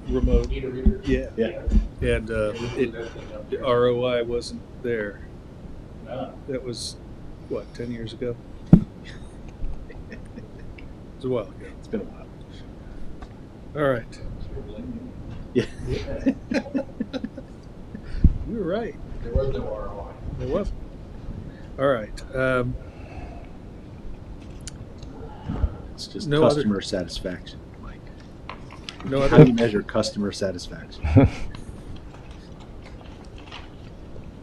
remote. Yeah. Yeah. And the ROI wasn't there. That was, what, 10 years ago? It was a while ago. It's been a while. All right. Yeah. You were right. There was no ROI. There wasn't. All right. It's just No other- customer satisfaction. Mike. No How do other. you measure customer satisfaction?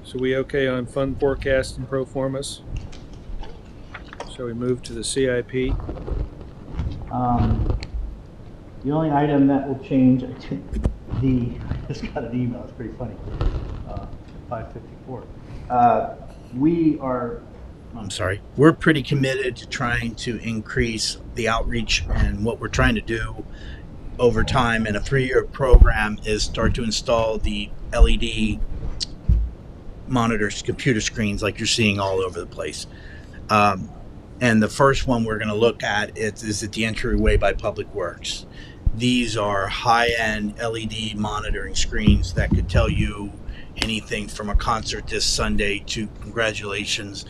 So we okay on fund forecast and pro formas? Shall we move to the CIP? The only item that will change, I just got an email, it's pretty funny, 5:54. I'm sorry. We're pretty committed to trying to increase the outreach, and what we're trying to do over time in a 3-year program is start to install the LED monitors, computer screens like you're seeing all over the place. And the first one we're going to look at is at the entryway by Public Works. These are high-end LED monitoring screens that could tell you anything from a concert this Sunday to congratulations,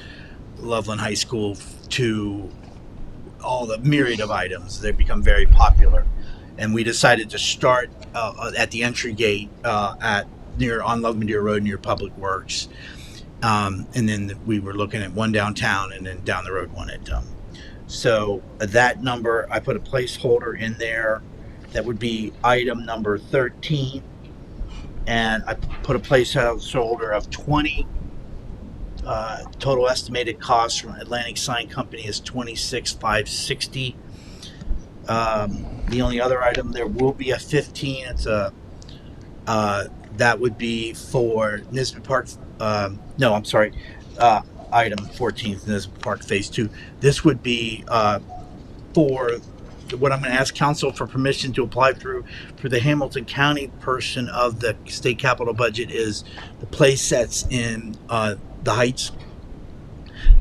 Loveland High School, to all the myriad of items. They've become very popular. And we decided to start at the entry gate on Loveland Deer Road near Public Works. And then we were looking at one downtown, and then down the road one at so that number, I put a placeholder in there. That would be item number 13. And I put a placeholder of 20. Total estimated cost from Atlantic Sign Company is $26,560. The only other item there will be a 15. It's a that would be for Nisbet Park. No, I'm sorry. Item 14th, Nisbet Park Phase 2. This would be for what I'm going to ask council for permission to apply through for the Hamilton County portion of the state capital budget is the play sets in the Heights.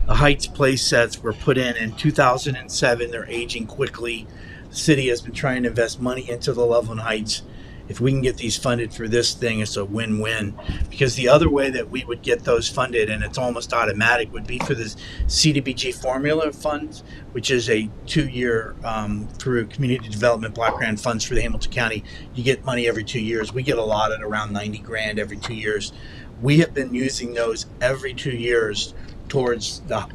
The Heights play sets were put in 2007. They're aging quickly. The city has been trying to invest money into the Loveland Heights. If we can get these funded for this thing, it's a win-win. Because the other way that we would get those funded, and it's almost automatic, would be for the CDBG formula funds, which is a 2-year through community development block grant funds for the Hamilton County. You get money every 2 years. We get allotted around 90 grand every 2 years. We have been using those every 2 years towards the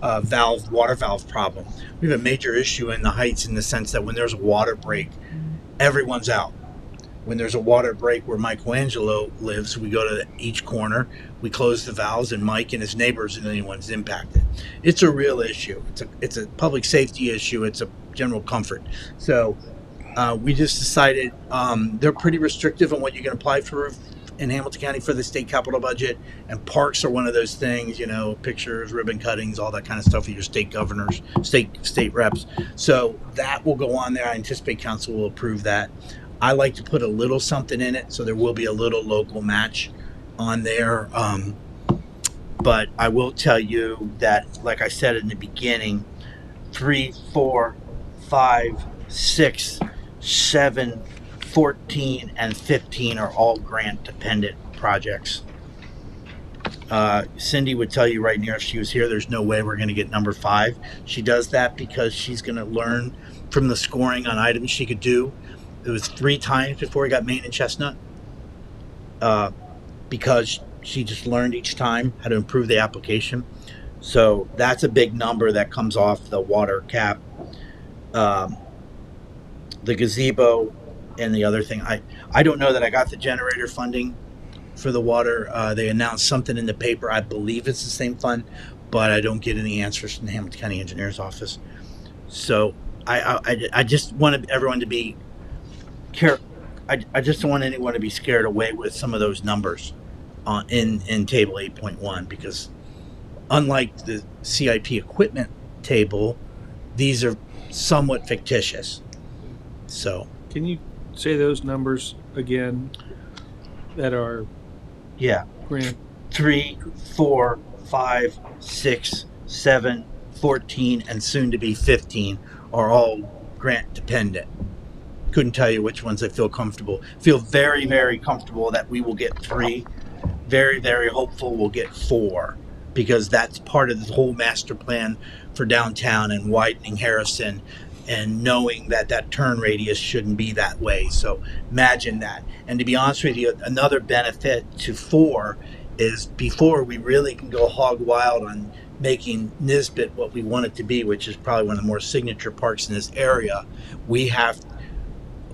water valve problem. We have a major issue in the Heights in the sense that when there's a water break, everyone's out. When there's a water break where Michelangelo lives, we go to each corner, we close the valves, and Mike and his neighbors are the only ones impacted. It's a real issue. It's a public safety issue. It's a general comfort. So we just decided they're pretty restrictive on what you can apply for in Hamilton County for the state capital budget, and parks are one of those things, pictures, ribbon cuttings, all that kind of stuff for your state governors, state reps. So that will go on there. I anticipate council will approve that. I like to put a little something in it, so there will be a little local match on there. But I will tell you that, like I said in the beginning, 3, 4, 5, 6, 7, 14, and 15 are all grant dependent projects. Cindy would tell you right now if she was here, there's no way we're going to get number 5. She does that because she's going to learn from the scoring on items she could do. It was 3 times before we got Main and Chestnut, because she just learned each time how to improve the application. So that's a big number that comes off the water cap, the gazebo, and the other thing. I don't know that I got the generator funding for the water. They announced something in the paper. I believe it's the same fund, but I don't get any answers from the Hamilton County Engineer's Office. So I just want everyone to be I just don't want anyone to be scared away with some of those numbers in table 8.1, because unlike the CIP equipment table. These are somewhat fictitious. So, Can you say those numbers again that are yeah. grant? 3, 4, 5, 6, 7, 14, and soon to be 15 are all grant dependent. Couldn't tell you which ones I feel comfortable. Feel very, very comfortable that we will get 3. Very, very hopeful we'll get 4, because that's part of the whole master plan for downtown and widening Harrison and knowing that that turn radius shouldn't be that way. So imagine that. And to be honest with you, another benefit to 4 is before we really can go hog wild on making Nisbet what we want it to be, which is probably one of the more signature parks in this area, we have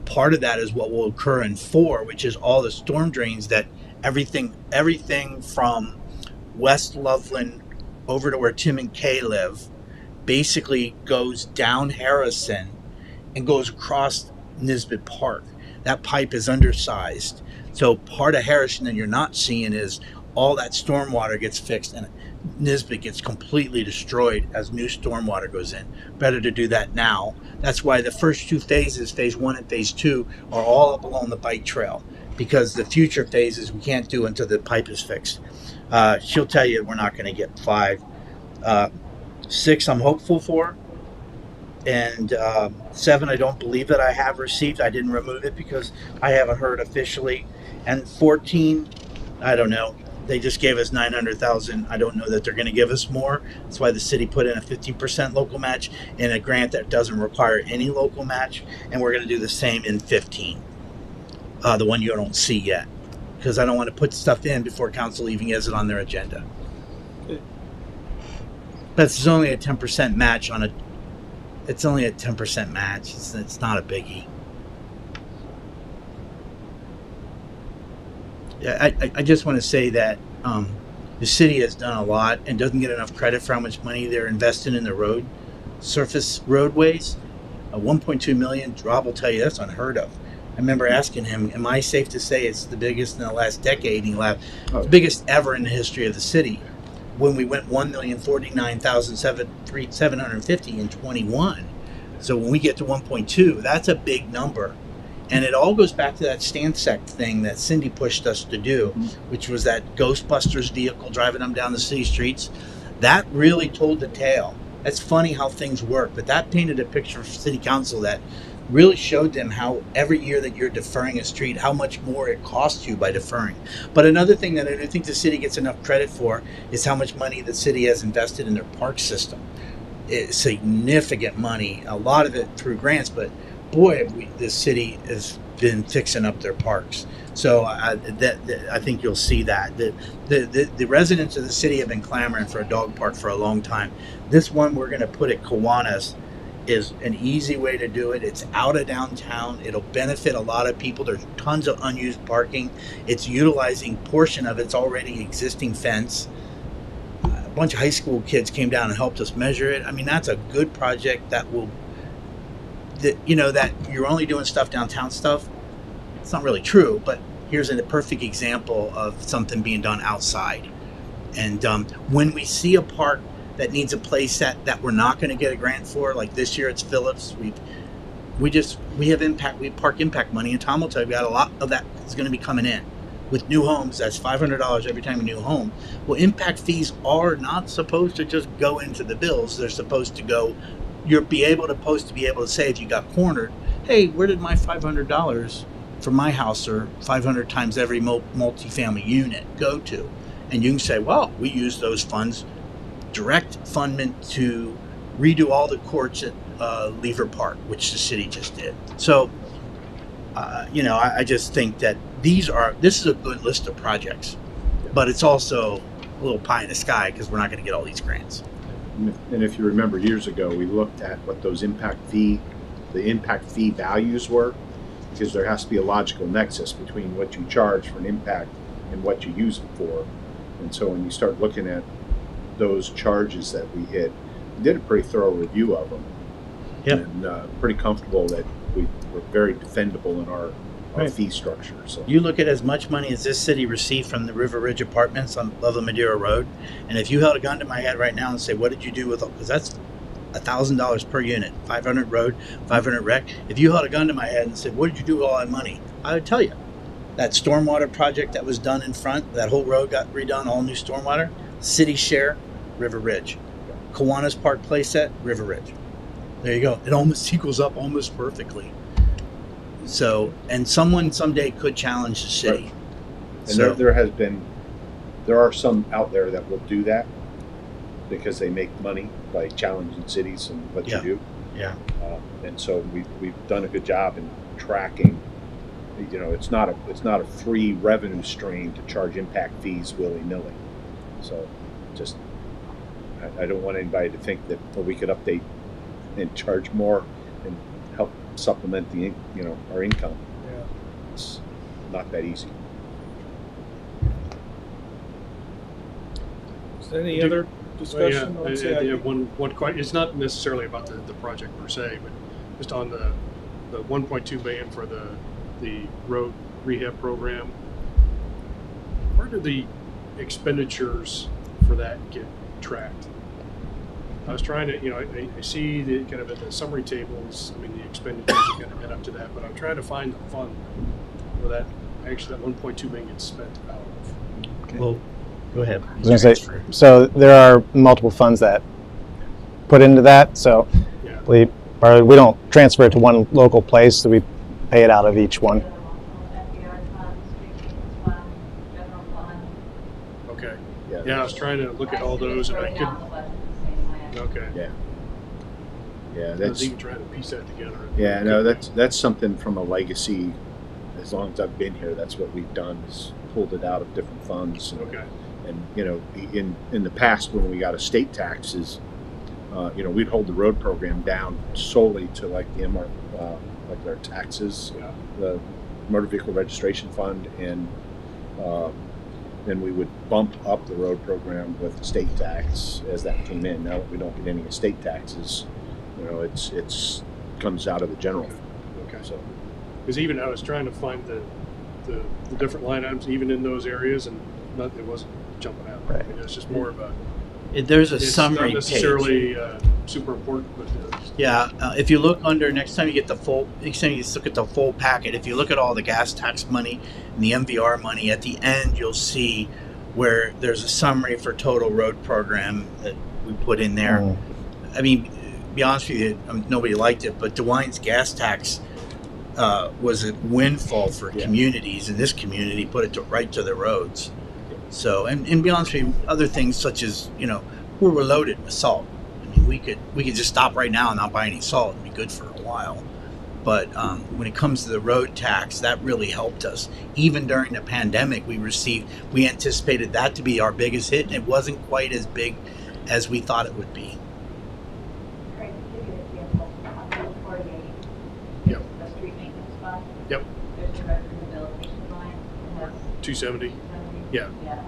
part of that is what will occur in 4, which is all the storm drains that everything from West Loveland over to where Tim and Kay live basically goes down Harrison and goes across Nisbet Park. That pipe is undersized. So part of Harrison that you're not seeing is all that stormwater gets fixed and Nisbet gets completely destroyed as new stormwater goes in. Better to do that now. That's why the first 2 phases, phase 1 and phase 2, are all up along the bike trail, because the future phases we can't do until the pipe is fixed. She'll tell you we're not going to get 5. 6 I'm hopeful for, and 7 I don't believe that I have received. I didn't remove it because I haven't heard officially. And 14, I don't know. They just gave us $900,000. I don't know that they're going to give us more. That's why the city put in a 15% local match in a grant that doesn't require any local match, and we're going to do the same in 15, the one you don't see yet, because I don't want to put stuff in before council even has it on their agenda. That's only a 10% match on a. It's only a 10% match. It's not a biggie. Yeah, I just want to say that the city has done a lot and doesn't get enough credit for how much money they're investing in the surface roadways. 1.2 million. Rob will tell you that's unheard of. I remember asking him, "Am I safe to say it's the biggest in the last decade?" And he laughed. The biggest ever in the history of the city. When we went 1,049,750 in 21. So when we get to 1.2, that's a big number. And it all goes back to that Stansect thing that Cindy pushed us to do, which was that Ghostbusters vehicle driving them down the city streets. That really told the tale. That's funny how things work, but that painted a picture for city council that really showed them how every year that you're deferring a street, how much more it costs you by deferring. But another thing that I don't think the city gets enough credit for is how much money the city has invested in their park system. It's significant money, a lot of it through grants, but boy, the city has been fixing up their parks. So I think you'll see that. The residents of the city have been clamoring for a dog park for a long time. This one we're going to put at Kiwanis is an easy way to do it. It's out of downtown. It'll benefit a lot of people. There's tons of unused parking. It's utilizing portion of its already existing fence. A bunch of high school kids came down and helped us measure it. I mean, that's a good project that will, that you're only doing stuff downtown stuff. It's not really true, but here's a perfect example of something being done outside. And when we see a park that needs a play set that we're not going to get a grant for, like this year it's Phillips. We have park impact money, and Tom will tell you we got a lot of that is going to be coming in with new homes. That's $500 every time a new home. Well, impact fees are not supposed to just go into the bills. They're supposed to go. You're supposed to be able to say if you got cornered, hey, where did my $500 for my house or 500 times every multifamily unit go to? And you can say, well, we use those funds, direct fundment to redo all the courts at Lever Park, which the city just did. So, I just think that this is a good list of projects, but it's also a little pie in the sky because we're not going to get all these grants. And if you remember years ago, we looked at what those impact fee values were, because there has to be a logical nexus between what you charge for an impact and what you use it for. And so when you start looking at those charges that we hit, we did a pretty thorough review of them. Yep. And pretty comfortable that we were very defendable in our fee structure. So you look at as much money as this city received from the River Ridge Apartments on Loveland Madeira Road, and if you held a gun to my head right now and say, what did you do with all, because that's $1,000 per unit, 500 road, 500 rec. If you held a gun to my head and said, what did you do with all that money? I would tell you. That stormwater project that was done in front, that whole road got redone, all new stormwater, city share, River Ridge. Kiwanis Park playset, River Ridge. There you go. It almost equals up almost perfectly. So, and someone someday could challenge the city. Right. And there are some out there that will do that because they make money by challenging cities and what Yeah. you do. Yeah. And so we've done a good job in tracking. You know, it's not a free revenue stream to charge impact fees willy-nilly. So just I don't want anybody to think that we could update and charge more and help supplement our income. Yeah. It's not that easy. Is there any other discussion? Well, on yeah, CIP? one quite. It's not necessarily about the project per se, but just on the 1.2 million for the road rehab program. Where do the expenditures for that get tracked? I was trying to, I see the kind of in the summary tables. I mean, the expenditures are going to add up to that, but I'm trying to find the fund where that 1.2 million gets spent out of. Okay. Well, go ahead. I was going to say, so there are multiple funds that put into that. So Yeah. we don't transfer it to one local place, so we pay it out of each one. Okay. Yeah. Yeah, I was trying to look at all those, and I couldn't. Okay. Yeah. Yeah. I was That's even trying to piece that together. Yeah, no, that's something from a legacy. As long as I've been here, that's what we've done is pulled it out of different funds. Okay. And in the past, when we got estate taxes, we'd hold the road program down solely to like the like their taxes, Yeah. the motor vehicle registration fund, and then we would bump up the road program with estate tax as that came in. Now that we don't get any estate taxes, it's comes out of the general fund. Okay. So Because even I was trying to find the different line items, even in those areas, and it wasn't jumping out. Right. I mean, it's just more of a. There's a It's summary not necessarily super important, but Yeah, if you look under, next time you look at the full packet, if you look at all the gas tax money and the MVR money, at the end you'll see where there's a summary for total road program that we put in there. Mm. I mean, to be honest with you, nobody liked it, but DeWine's gas tax was a windfall for communities, and this community put it right to the roads. So, and to be honest with you, other things such as, we're loaded with salt. I mean, we could just stop right now and not buy any salt and be good for a while. But when it comes to the road tax, that really helped us. Even during the pandemic, we anticipated that to be our biggest hit, and it wasn't quite as big as we thought it would be. Craig, to give you an example, on page 48, Yep. the street maintenance fund. Yep. There's the road rehabilitation line. It has 270. 70. Yeah. Yeah,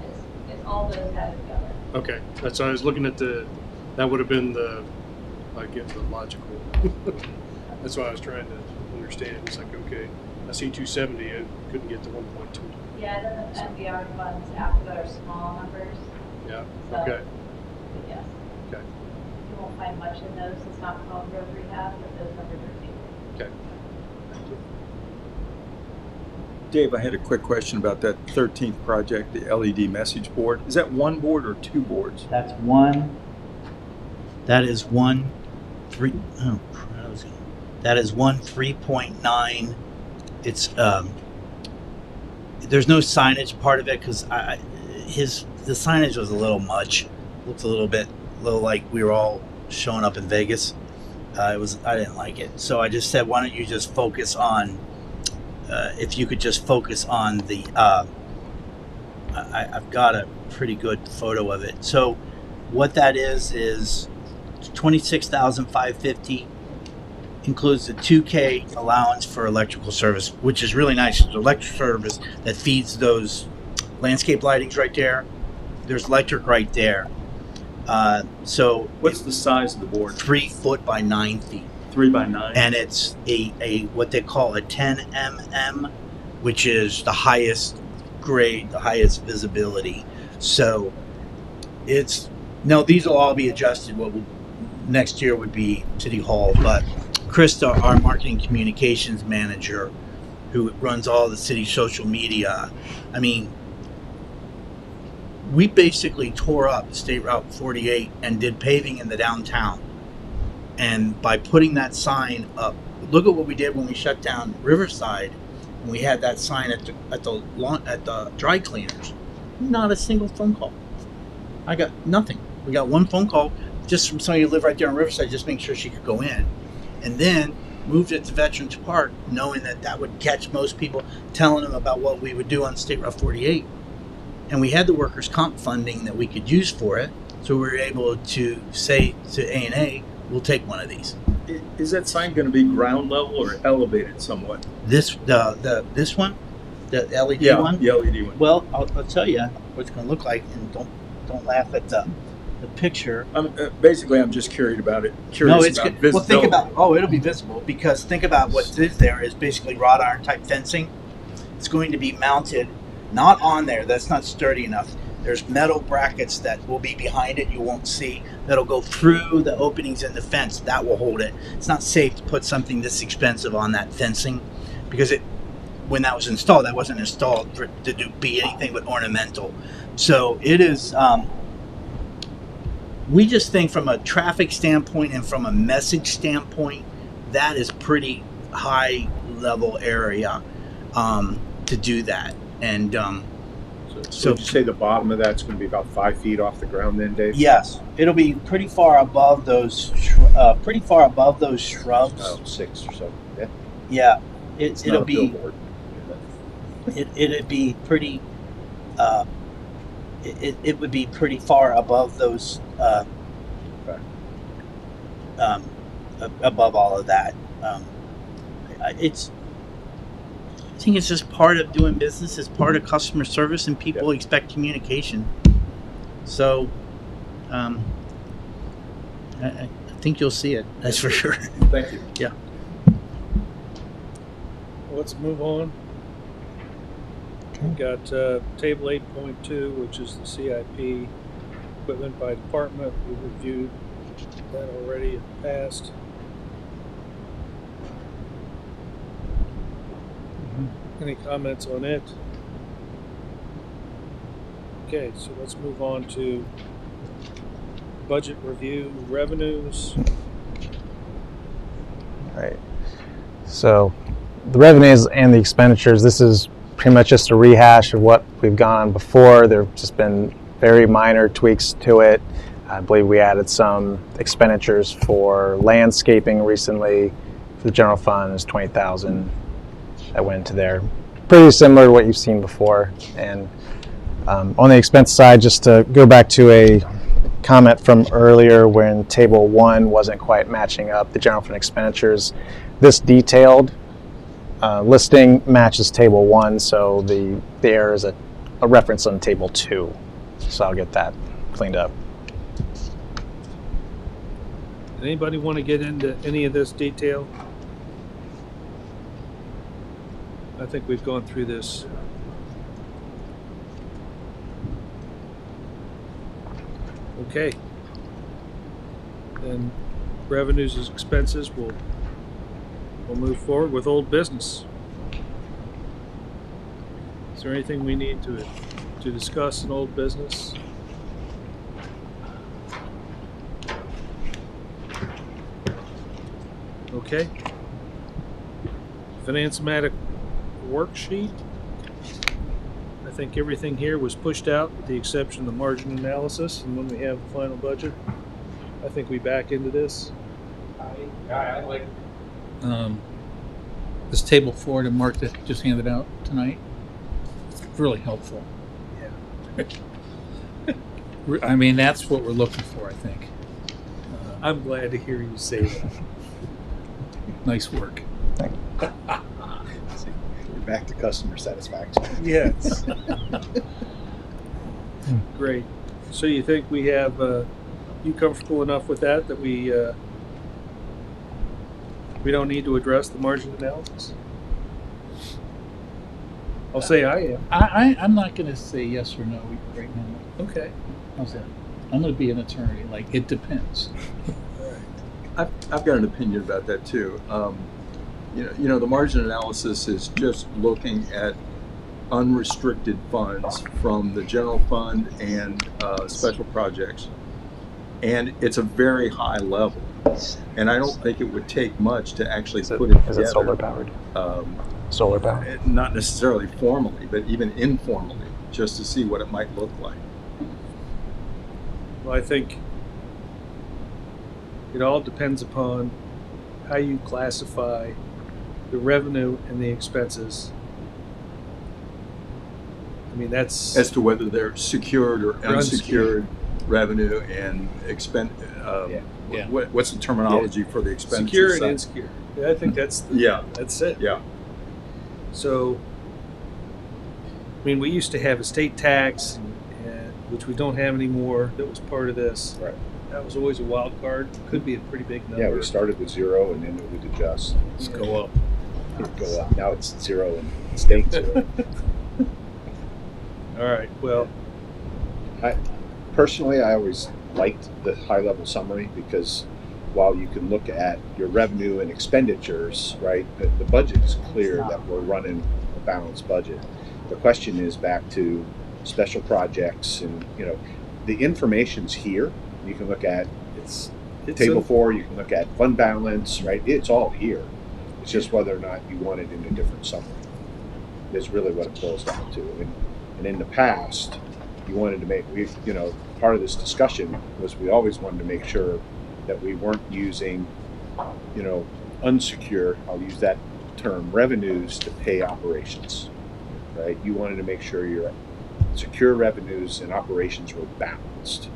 it's all those added together. Okay, that's why I was looking at that would have been the logical. That's why I was trying to understand. It's like, okay, I see 270, I couldn't get to 1.2. Yeah, then the MVR funds after that are small numbers. Yeah, So, okay, yes. okay, You won't find much in those. It's not called road rehab, but those numbers are taken. okay. Dave, I had a quick question about that 13th project, the LED message board. Is that one board or two boards? That is one 3.9. It's there's no signage part of it because the signage was a little much. Looked a little like we were all showing up in Vegas. I didn't like it, so I just said, why don't you just focus on if you could just focus on the I've got a pretty good photo of it. So what that is $26,550, includes the 2K allowance for electrical service, which is really nice. There's electric service that feeds those landscape lightings right there. There's electric right there. So What's the size of the board? 3 foot by 9 feet. 3 by 9? And it's a what they call a 10 mm, which is the highest grade, the highest visibility. So these will all be adjusted. next year would be City Hall, but Krista, our marketing communications manager, who runs all the city social media, I mean, we basically tore up State Route 48 and did paving in the downtown. And by putting that sign up, look at what we did when we shut down Riverside, and we had that sign at the dry cleaners. Not a single phone call. I got nothing. We got one phone call just from somebody who lived right there on Riverside, just making sure she could go in, and then moved it to Veterans Park, knowing that would catch most people, telling them about what we would do on State Route 48. And we had the workers' comp funding that we could use for it, so we were able to say to A&A, we'll take one of these. Is that sign going to be ground level or elevated somewhat? This one, the LED one. The LED one. Well, I'll tell you what it's going to look like, and don't laugh at the picture. Basically, I'm just curious about it. No, it's about good. visibility. Well, think about it'll be visible, because think about what is there is basically wrought iron type fencing. It's going to be mounted not on there. That's not sturdy enough. There's metal brackets that will be behind it. You won't see. That'll go through the openings in the fence. That will hold it. It's not safe to put something this expensive on that fencing, because when that was installed, that wasn't installed to be anything but ornamental. So it is. We just think from a traffic standpoint and from a message standpoint, that is pretty high level area to do that. And so would you say the bottom of that's going to be about 5 feet off the ground then, Dave? yes, it'll be pretty far above those shrubs. Oh, 6 or so. Yeah. Yeah, It's it'll not a be billboard. it'd be pretty. It would be pretty far above those. Above all of that. I think it's just part of doing business. It's part of customer service, and people expect communication. So, I think you'll see it. That's for sure. Thank you. Yeah. Let's move on. We've got table 8.2, which is the CIP equipment by department. We reviewed that already in the past. Any comments on it? Okay, so let's move on to budget review, revenues. All right. So the revenues and the expenditures, this is pretty much just a rehash of what we've gone on before. There have just been very minor tweaks to it. I believe we added some expenditures for landscaping recently. For the general fund is $20,000 that went into there. Pretty similar to what you've seen before. And on the expense side, just to go back to a comment from earlier when table 1 wasn't quite matching up the general fund expenditures, this detailed listing matches table 1, so the error is a reference on table 2. So I'll get that cleaned up. Anybody want to get into any of this detail? I think we've gone through this. Okay. Then revenues and expenses, we'll move forward with old business. Is there anything we need to discuss in old business? Okay. Finance-matic worksheet. I think everything here was pushed out with the exception of the margin analysis, and when we have the final budget, I think we back into this. I like this table 4 to Mark that just handed out tonight. It's really helpful. Yeah. I mean, that's what we're looking for, I think. I'm glad to hear you say that. Nice work. We're back to customer satisfaction. Yes. Great. So you think we have, you comfortable enough with that we don't need to address the margin analysis? I'll say I am. I'm not going to say yes or no right now. Okay. How's that? I'm going to be an attorney. Like, it depends. All right. I've got an opinion about that too. You know, the margin analysis is just looking at unrestricted funds from the general fund and special projects, and it's a very high level. And I don't think it would take much to actually put it together. Is it solar powered? Solar powered? Not necessarily formally, but even informally, just to see what it might look like. Well, I think it all depends upon how you classify the revenue and the expenses. I mean, that's As to whether they're secured or unsecured revenue and expense. What's the terminology for the expenses? secure and insecure. Yeah, I think that's that's it. Yeah. So, I mean, we used to have estate tax, which we don't have anymore. That was part of this. Right. That was always a wild card. Could be a pretty big number. Yeah, we started with 0 and then it would adjust. Let's go up. It'd go up. Now it's 0 and it's staying 0. All right. Well, Personally, I always liked the high-level summary because while you can look at your revenue and expenditures, right, the budget is clear that we're running a balanced budget. The question is back to special projects and, you know, the information's here. You can look at it's Table 4, you can look at fund balance, right? It's all here. It's just whether or not you want it in a different summary. Is really what it boils down to. And in the past, you wanted to make, part of this discussion was we always wanted to make sure that we weren't using, unsecured, I'll use that term, revenues to pay operations, right? You wanted to make sure your secure revenues and operations were balanced,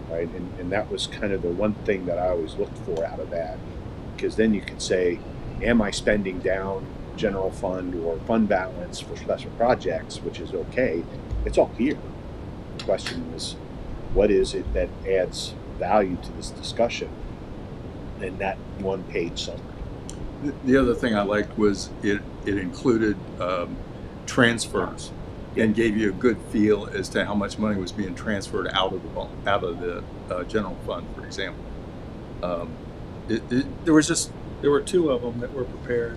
right? And that was kind of the one thing that I always looked for out of that, because then you could say, am I spending down general fund or fund balance for special projects, which is okay. It's all here. The question is, what is it that adds value to this discussion in that one-page summary? The other thing I liked was it included transfers and gave you a good feel as to how much money was being transferred out of the general fund, for example. There were two of them that were prepared.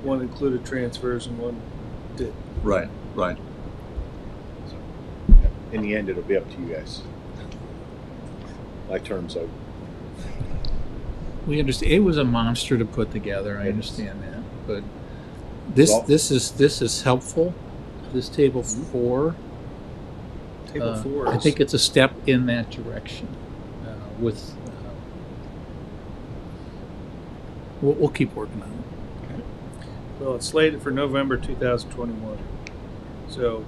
One included transfers and one did. Right. So, in the end, it'll be up to you guys. My term's over. We understand it was a monster to put together. I understand that, but this is helpful. This table 4. Table 4. I think it's a step in that direction. We'll keep working on it. Well, it's slated for November 2021. So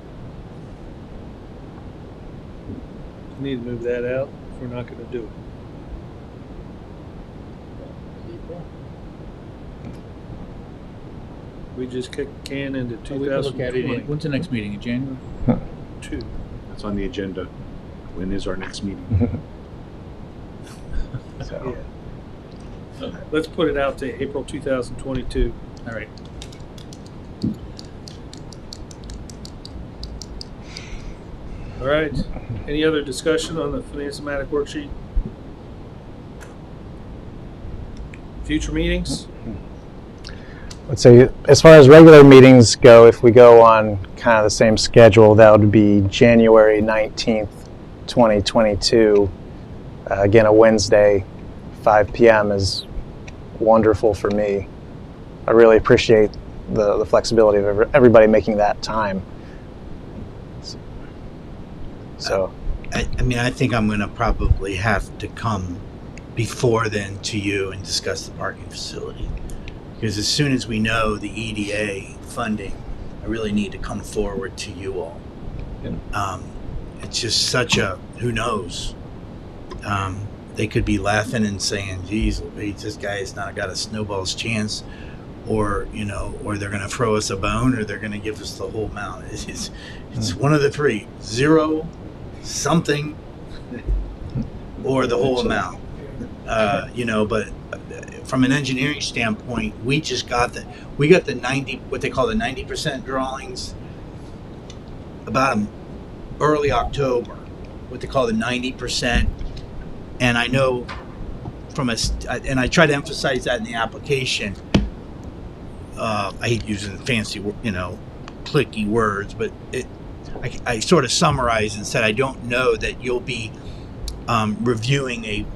we need to move that out if we're not going to do it. We just kicked the can into 2020. We can look at it. When's the next meeting? In January? 2. That's on the agenda. When is our next meeting? Yeah. Let's put it out to April 2022. All right. All right. Any other discussion on the Finance-O-Matic worksheet? Future meetings? Let's say, as far as regular meetings go, if we go on kind of the same schedule, that would be January 19th, 2022. Again, a Wednesday, 5 p.m. is wonderful for me. I really appreciate the flexibility of everybody making that time. So, I think I'm going to probably have to come before then to you and discuss the parking facility. Because as soon as we know the EDA funding, I really need to come forward to you all. It's just such a, who knows? They could be laughing and saying, geez, this guy has not got a snowball's chance, or they're going to throw us a bone, or they're going to give us the whole amount. It's one of the three: 0, something, or the whole amount. But from an engineering standpoint, we got the 90, what they call the 90% drawings, about early October, what they call the 90%. And I know and I try to emphasize that in the application. I hate using fancy, clicky words, but I sort of summarized and said I don't know that you'll be reviewing a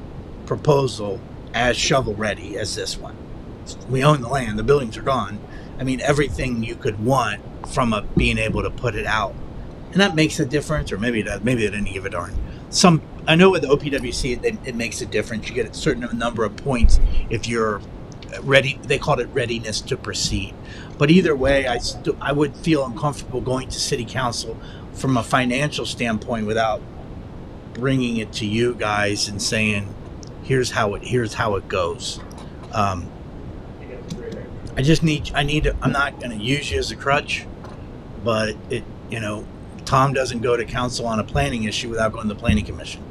proposal as shovel ready as this one. We own the land, the buildings are gone. I mean, everything you could want from being able to put it out, and that makes a difference. Or maybe they didn't give a darn. I know with the OPWC it makes a difference. You get a certain number of points if you're ready. They called it readiness to proceed. But either way, I would feel uncomfortable going to City Council from a financial standpoint without bringing it to you guys and saying, here's how it goes. I'm not going to use you as a crutch, but Tom doesn't go to council on a planning issue without going to the planning commission.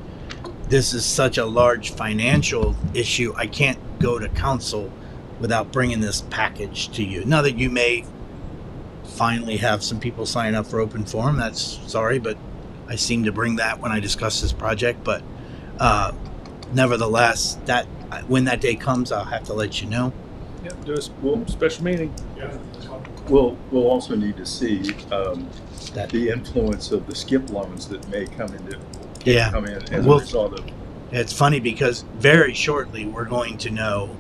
This is such a large financial issue. I can't go to council without bringing this package to you. Now that you may finally have some people sign up for open forum, but I seem to bring that when I discuss this project. But nevertheless, that when that day comes, I'll have to let you know. Yeah, do a special meeting. Yeah. We'll also need to see the influence of the skip loans that may come in as a result of. It's funny because very shortly we're going to know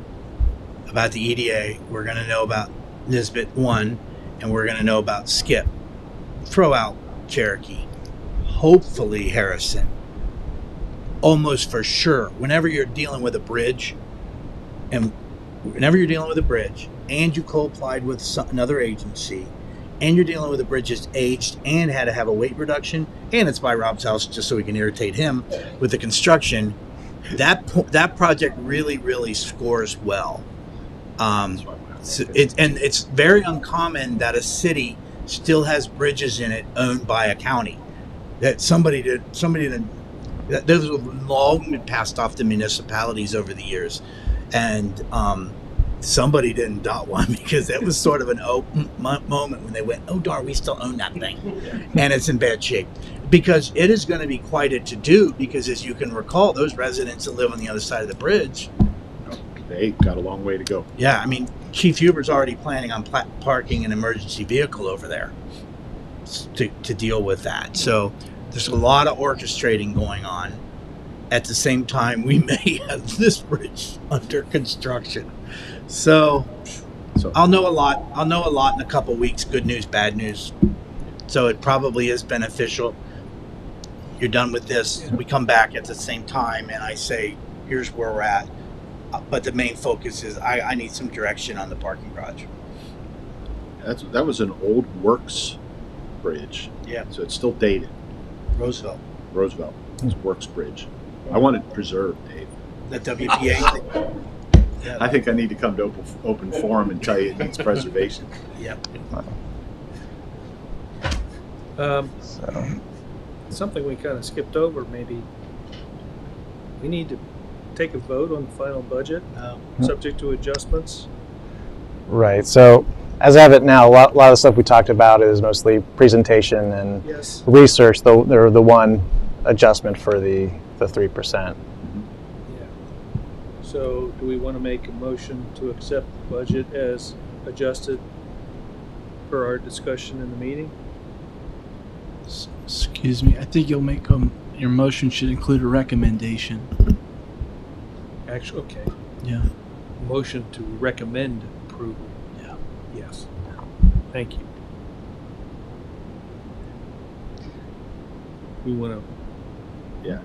about the EDA. We're going to know about Nisbet 1, and we're going to know about Skip. Throw out Cherokee. Hopefully Harrison. Almost for sure. Whenever you're dealing with a bridge, and you co-applied with another agency, and you're dealing with a bridge that's aged and had to have a weight reduction, and it's by Rob's house just so we can irritate him with the construction, that project really, really scores well. It's very uncommon that a city still has bridges in it owned by a county. That those have long been passed off to municipalities over the years, and somebody didn't dot one because it was sort of an moment when they went, oh darn, we still own that thing, and it's in bad shape. Because it is going to be quite a to-do, because as you can recall, those residents that live on the other side of the bridge, they got a long way to go. Yeah, I mean, Chief Huber's already planning on parking an emergency vehicle over there to deal with that. So there's a lot of orchestrating going on. At the same time, we may have this bridge under construction. So I'll know a lot. I'll know a lot in a couple weeks. Good news, bad news. So it probably is beneficial. You're done with this. We come back at the same time, and I say, here's where we're at. But the main focus is I need some direction on the parking garage. That was an old works bridge. Yeah. So it's still dated. Roosevelt. It's Works Bridge. I want it preserved, Dave. The WPA thing. Yeah, I think I need to come to open forum and tell you it needs preservation. Yep. Something we kind of skipped over, maybe. We need to take a vote on the final budget, subject to adjustments. Right. So as I have it now, a lot of the stuff we talked about is mostly presentation and research. They're the one adjustment for the 3%. Yeah. So do we want to make a motion to accept the budget as adjusted per our discussion in the meeting? Excuse me. I think you'll make your motion should include a recommendation. Actually, okay. Yeah. Motion to recommend approval. Yeah. Yes. Thank you. We want to. Yeah.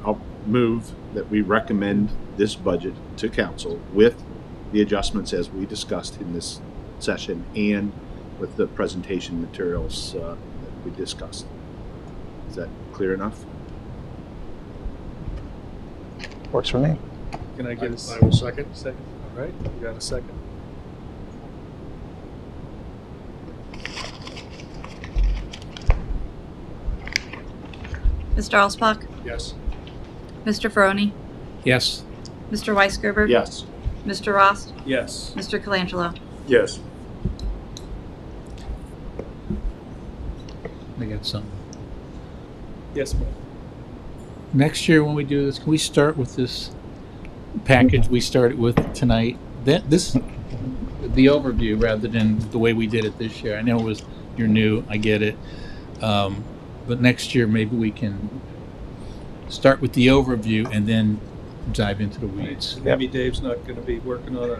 I'll move that we recommend this budget to council with the adjustments as we discussed in this session and with the presentation materials that we discussed. Is that clear enough? Works for me. Can I get I will second. Second. All right. You got a second. Mr. Alsbach, Yes. Mr. Ferroni, Yes. Mr. Weisgerber, Yes. Mr. Rost, Yes. Mr. Colangelo. Yes. I got something. Yes, ma'am. Next year when we do this, can we start with package we started with tonight. This the overview rather than the way we did it this year. I know you're new, I get it, but next year maybe we can start with the overview and then dive into the weeds. Maybe Dave's not going to be working on a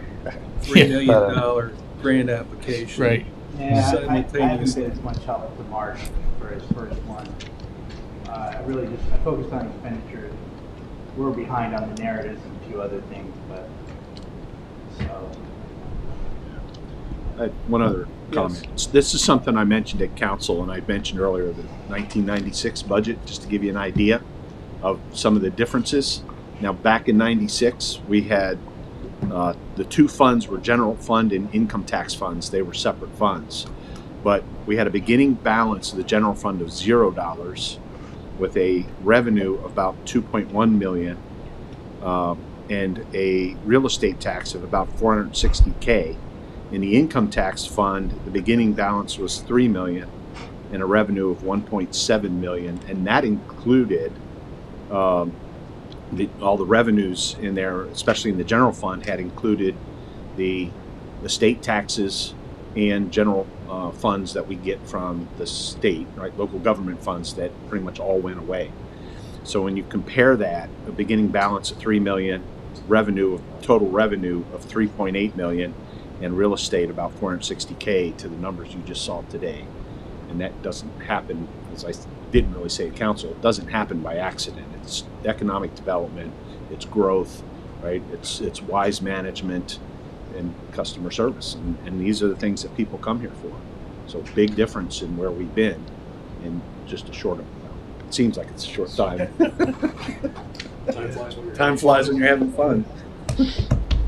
$3 million grant application. Right. Yeah, I haven't Simultaneously. been as much help to Mark for his first one. I focused on expenditures. We're behind on the narratives and a few other things, but so. One other Yes. comment. This is something I mentioned at council, and I mentioned earlier the 1996 budget, just to give you an idea of some of the differences. Now, back in 96, we had the two funds were general fund and income tax funds. They were separate funds. But we had a beginning balance of the general fund of $0 with a revenue of about $2.1 million and a real estate tax of about $460K. In the income tax fund, the beginning balance was $3 million and a revenue of $1.7 million, and that included all the revenues in there, especially in the general fund, had included the state taxes and general funds that we get from the state, right? Local government funds that pretty much all went away. So when you compare that, a beginning balance of $3 million, total revenue of $3.8 million, and real estate about $460K to the numbers you just saw today. And that doesn't happen, as I didn't really say at council, it doesn't happen by accident. It's economic development, it's growth, right? It's wise management and customer service. And these are the things that people come here for. So big difference in where we've been in just a short, it seems like it's a short time. Time flies when you're having fun.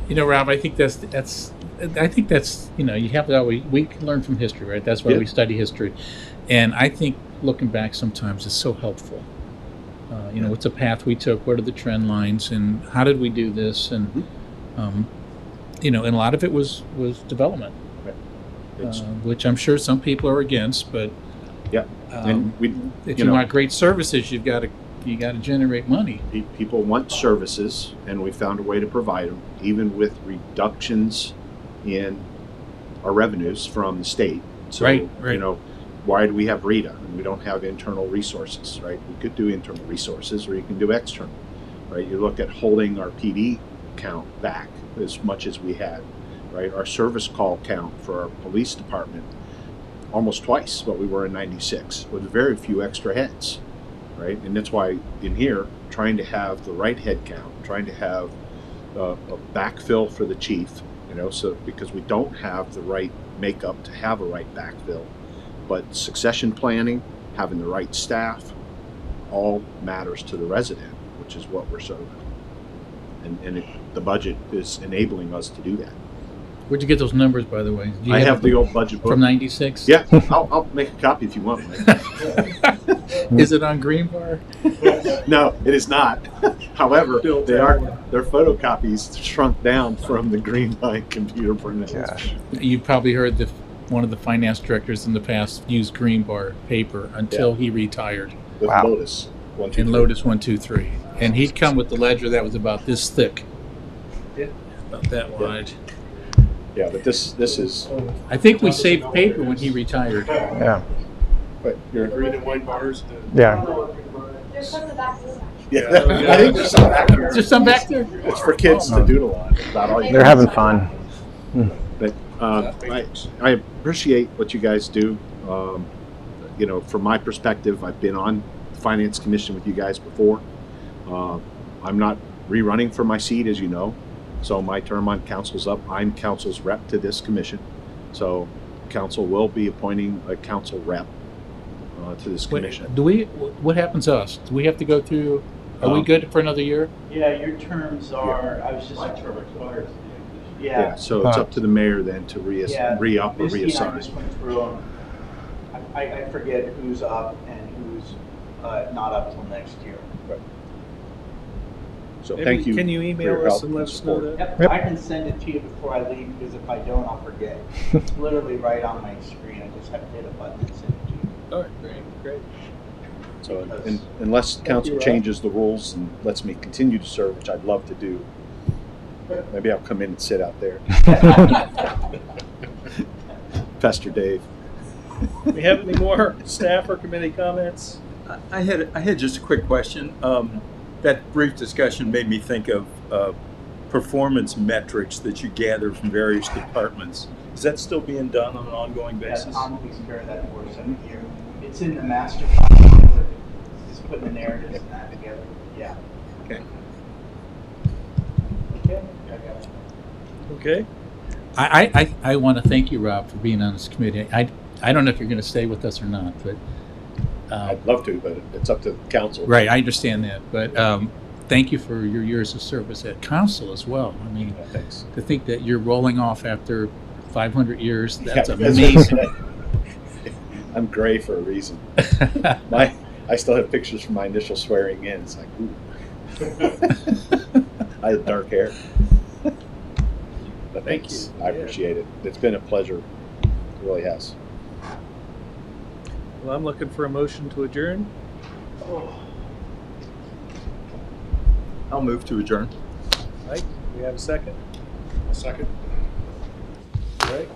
You know, Rob, I think that's you have to always, we can learn from history, right? That's why we study history, and I think looking back sometimes is so helpful. What's a path we took? What are the trend lines, and how did we do this? And and a lot of it was development, which I'm sure some people are against, but and if you want great services, you got to generate money. People want services, and we found a way to provide them, even with reductions in our revenues from the state. So, right. Why do we have RETA and we don't have internal resources, right? We could do internal resources, or you can do external, right? You look at holding our PD count back as much as we had, right? Our service call count for our police department almost twice what we were in 96 with very few extra heads, right? And that's why in here, trying to have the right head count, trying to have a backfill for the chief, so because we don't have the right makeup to have a right backfill, but succession planning, having the right staff, all matters to the resident, which is what we're serving. And the budget is enabling us to do that. Where'd you get those numbers, by the way? I have the old budget book from '96. Yeah, I'll make a copy if you want. Is it on green bar? No, it is not. However, they're photocopies shrunk down from the green line computer printed. Gosh. You probably heard one of the finance directors in the past used green bar paper until he retired. With Lotus 1, 2, 3. And Lotus 1, 2, 3. And he'd come with the ledger that was about this thick. Yeah. About that wide. Yeah, but this is. I think we saved paper when he retired. Yeah. But you're Green and white bars. Yeah. There's some in the back. I think there's some back here. Is there some back there? It's for kids to doodle on. About all you They're having fun. But I appreciate what you guys do. From my perspective, I've been on the Finance Commission with you guys before. I'm not rerunning for my seat, as you know. So my term on council's up. I'm council's rep to this commission. So council will be appointing a council rep to this commission. What happens to us? Do we have to go through, are we good for another year? Yeah, your terms are, I was just. My term expires. Yeah, so it's up to the mayor then to re-up or Misty and I reassign. just went through them. I forget who's up and who's not up till next year. So Maybe, thank you. can you for email your us help and let us know support. that? Yep, I can send it to you before I leave, because if I don't, I'll forget. It's literally right on my screen. I just have to hit a button and send it to you. All right, great. So unless council changes the rules and lets me continue to serve, which I'd love to do, Maybe I'll come in and sit out there. Pastor Dave. Do we have any more staff or committee comments? I had just a quick question. That brief discussion made me think of performance metrics that you gather from various departments. Is that still being done on an ongoing basis? Tom takes care of that for us every year. It's in the master plan. Just putting the narratives and that together. Yeah. Okay. Okay. Okay. I want to thank you, Rob, for being on this committee. I don't know if you're going to stay with us or not, but I'd love to, but it's up to the council. right, I understand that. But thank you for your years of service at council as well. I mean, Yeah, thanks. to think that you're rolling off after 500 years, that's Yeah, amazing. I'm gray for a reason. I still have pictures from my initial swearing in. It's like, ooh. I had dark hair. But Thank thanks. you. I Yeah. appreciate it. It's been a pleasure. It really has. Well, I'm looking for a motion to adjourn. I'll move to adjourn. Right? We have a second? A second. All right.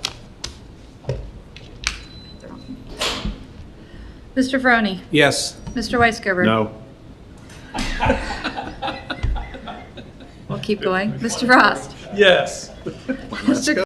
Mr. Ferroni, Yes. Mr. Weisgerber. No. We'll keep going. Mr. Frost, Yes. Mr.